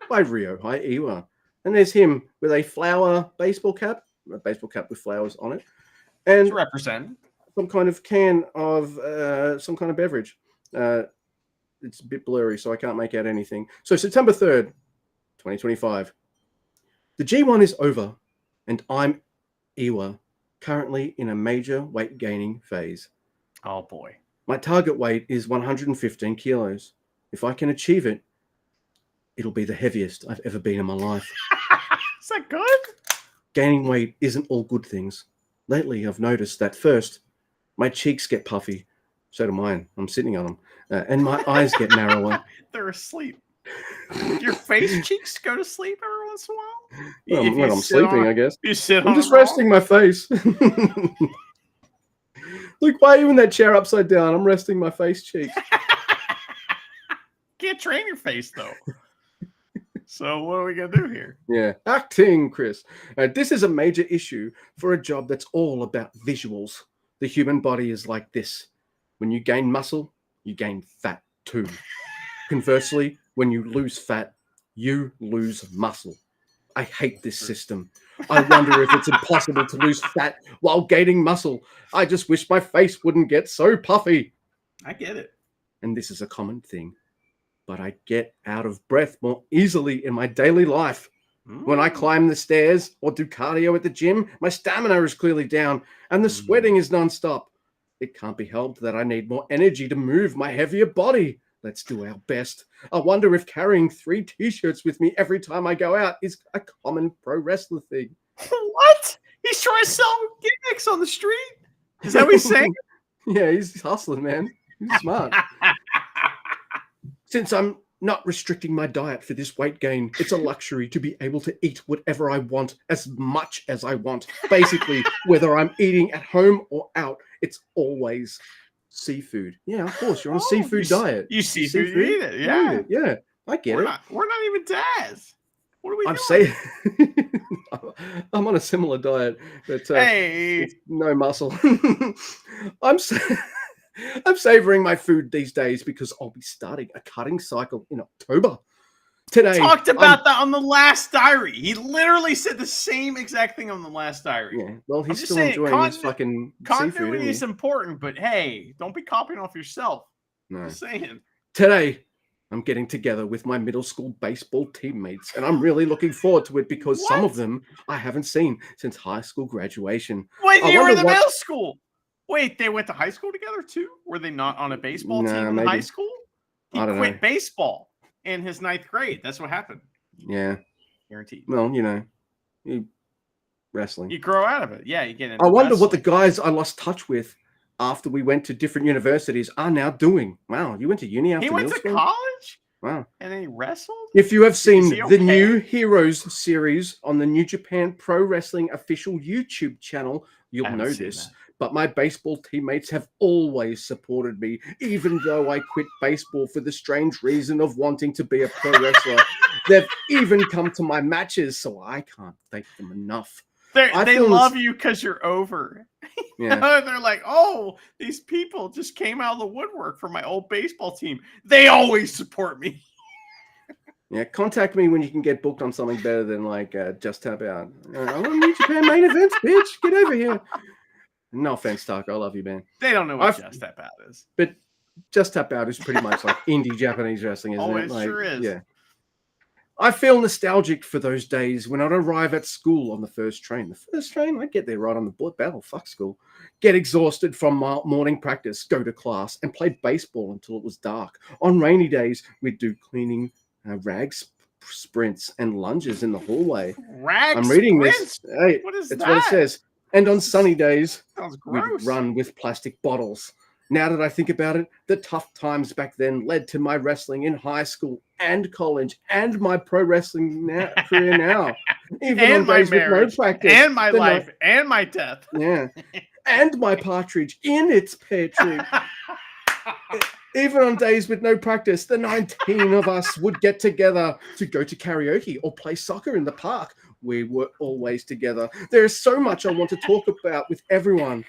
by Ryohei Iwa. And there's him with a flower baseball cap with flowers on it. And
to represent
some kind of can of some kind of beverage. It's a bit blurry, so I can't make out anything. So September 3rd, 2025. The G1 is over, and I'm Iwa, currently in a major weight gaining phase.
Oh boy.
My target weight is 115 kilos. If I can achieve it, it'll be the heaviest I've ever been in my life.
Is that good?
Gaining weight isn't all good things. Lately, I've noticed that first, my cheeks get puffy. So do mine. I'm sitting on them. And my eyes get narrower.
They're asleep. Your face cheeks go to sleep every once in a while?
Well, when I'm sleeping, I guess.
You sit
I'm just resting my face. Look, why are you in that chair upside down? I'm resting my face cheeks.
Can't train your face, though. So what are we going to do here?
Yeah. Acting, Chris. This is a major issue for a job that's all about visuals. The human body is like this. When you gain muscle, you gain fat too. Conversely, when you lose fat, you lose muscle. I hate this system. I wonder if it's impossible to lose fat while gaining muscle. I just wish my face wouldn't get so puffy.
I get it.
And this is a common thing. But I get out of breath more easily in my daily life. When I climb the stairs or do cardio at the gym, my stamina is clearly down and the sweating is nonstop. It can't be helped that I need more energy to move my heavier body. Let's do our best. I wonder if carrying 3 t-shirts with me every time I go out is a common pro wrestler thing.
What? He's trying to sell gimmicks on the street? Is that what he's saying?
Yeah, he's hustling, man. He's smart. Since I'm not restricting my diet for this weight gain, it's a luxury to be able to eat whatever I want as much as I want. Basically, whether I'm eating at home or out, it's always seafood. Yeah, of course. You're on a seafood diet.
You seafood, you eat it. Yeah.
Yeah, I get it.
We're not even dads. What are we doing?
saying I'm on a similar diet, but it's no muscle. I'm savoring my food these days because I'll be starting a cutting cycle in October. Today,
talked about that on the last diary. He literally said the same exact thing on the last diary.
Yeah, well, he's still enjoying his fucking
continuity
seafood.
Is important, but hey, don't be copying off yourself.
No.
Just saying.
Today, I'm getting together with my middle school baseball teammates, and I'm really looking forward to it because some of them I haven't seen since high school graduation.
Wait, you were in the middle school. Wait, they went to high school together too? Were they not on a baseball team in high school? He quit baseball in his 9th grade. That's what happened.
Yeah.
Guaranteed.
Well, wrestling.
You grow out of it. Yeah, you get into
I wonder what the guys I lost touch with after we went to different universities are now doing. Wow, you went to uni after
he went to
school?
college?
Wow.
And then he wrestled?
If you have seen the New Heroes series on the New Japan Pro Wrestling official YouTube channel, you'll know this. But my baseball teammates have always supported me, even though I quit baseball for the strange reason of wanting to be a pro wrestler. They've even come to my matches, so I can't thank them enough.
They love you because you're over.
Yeah.
They're like, oh, these people just came out of the woodwork for my old baseball team. They always support me.
Yeah, contact me when you can get booked on something better than like Just Tap Out. I want New Japan main events, bitch. Get over here. No offense, Taco. I love you, man.
They don't know what Just Tap Out is.
But Just Tap Out is pretty much like indie Japanese wrestling, isn't it?
It
Like,
sure is.
Yeah. I feel nostalgic for those days when I'd arrive at school on the first train. The first train, I'd get there right on the bell. Fuck school. Get exhausted from morning practice, go to class, and play baseball until it was dark. On rainy days, we'd do cleaning rags sprints and lunges in the hallway. I'm reading
sprints?
this. Hey,
what is
that's
that?
what it says. And on sunny days,
Sounds
we'd
gross.
run with plastic bottles. Now that I think about it, the tough times back then led to my wrestling in high school and college and my pro wrestling career now. Even
and
on
my
days
marriage,
with no practice.
and my life, and my death.
Yeah. And my partridge in its pear tree. Even on days with no practice, the 19 of us would get together to go to karaoke or play soccer in the park. We were always together. There is so much I want to talk about with everyone.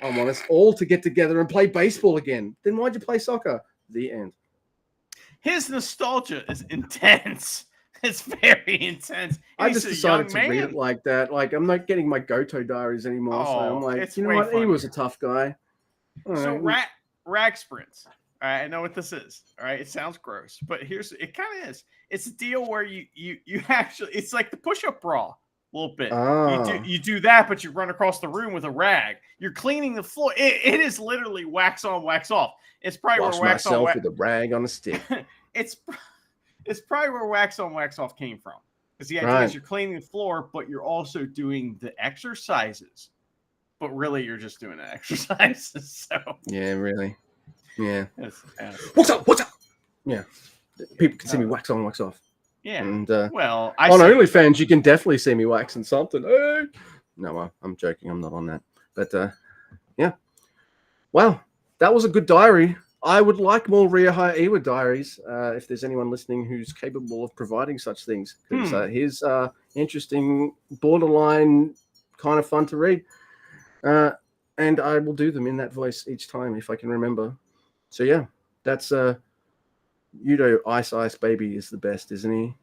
I want us all to get together and play baseball again. Then why'd you play soccer? The end.
His nostalgia is intense. It's very intense.
I just decided to read it like that. Like, I'm not getting my Goto diaries anymore. So I'm like, you know what? He was a tough guy.
So rag sprints. All right, I know what this is. All right, it sounds gross, but it kind of is. It's a deal where you actually, it's like the push-up brawl a little bit. You do that, but you run across the room with a rag. You're cleaning the floor. It is literally wax on, wax off. It's probably
Wash
where wax on,
myself with a rag on a stick.
It's probably where wax on, wax off came from. Because the idea is you're cleaning the floor, but you're also doing the exercises. But really, you're just doing the exercises. So
yeah, really. Yeah.
What's
up? What's up? Yeah. People can see me wax on, wax off.
Yeah.
And
well,
on OnlyFans, you can definitely see me waxing something. Hey! No, I'm joking. I'm not on that. But yeah. Well, that was a good diary. I would like more Ryohei Iwa diaries if there's anyone listening who's capable of providing such things. Because his interesting, borderline, kind of fun to read. And I will do them in that voice each time if I can remember. So yeah, that's Yudo Ice Baby is the best, isn't he?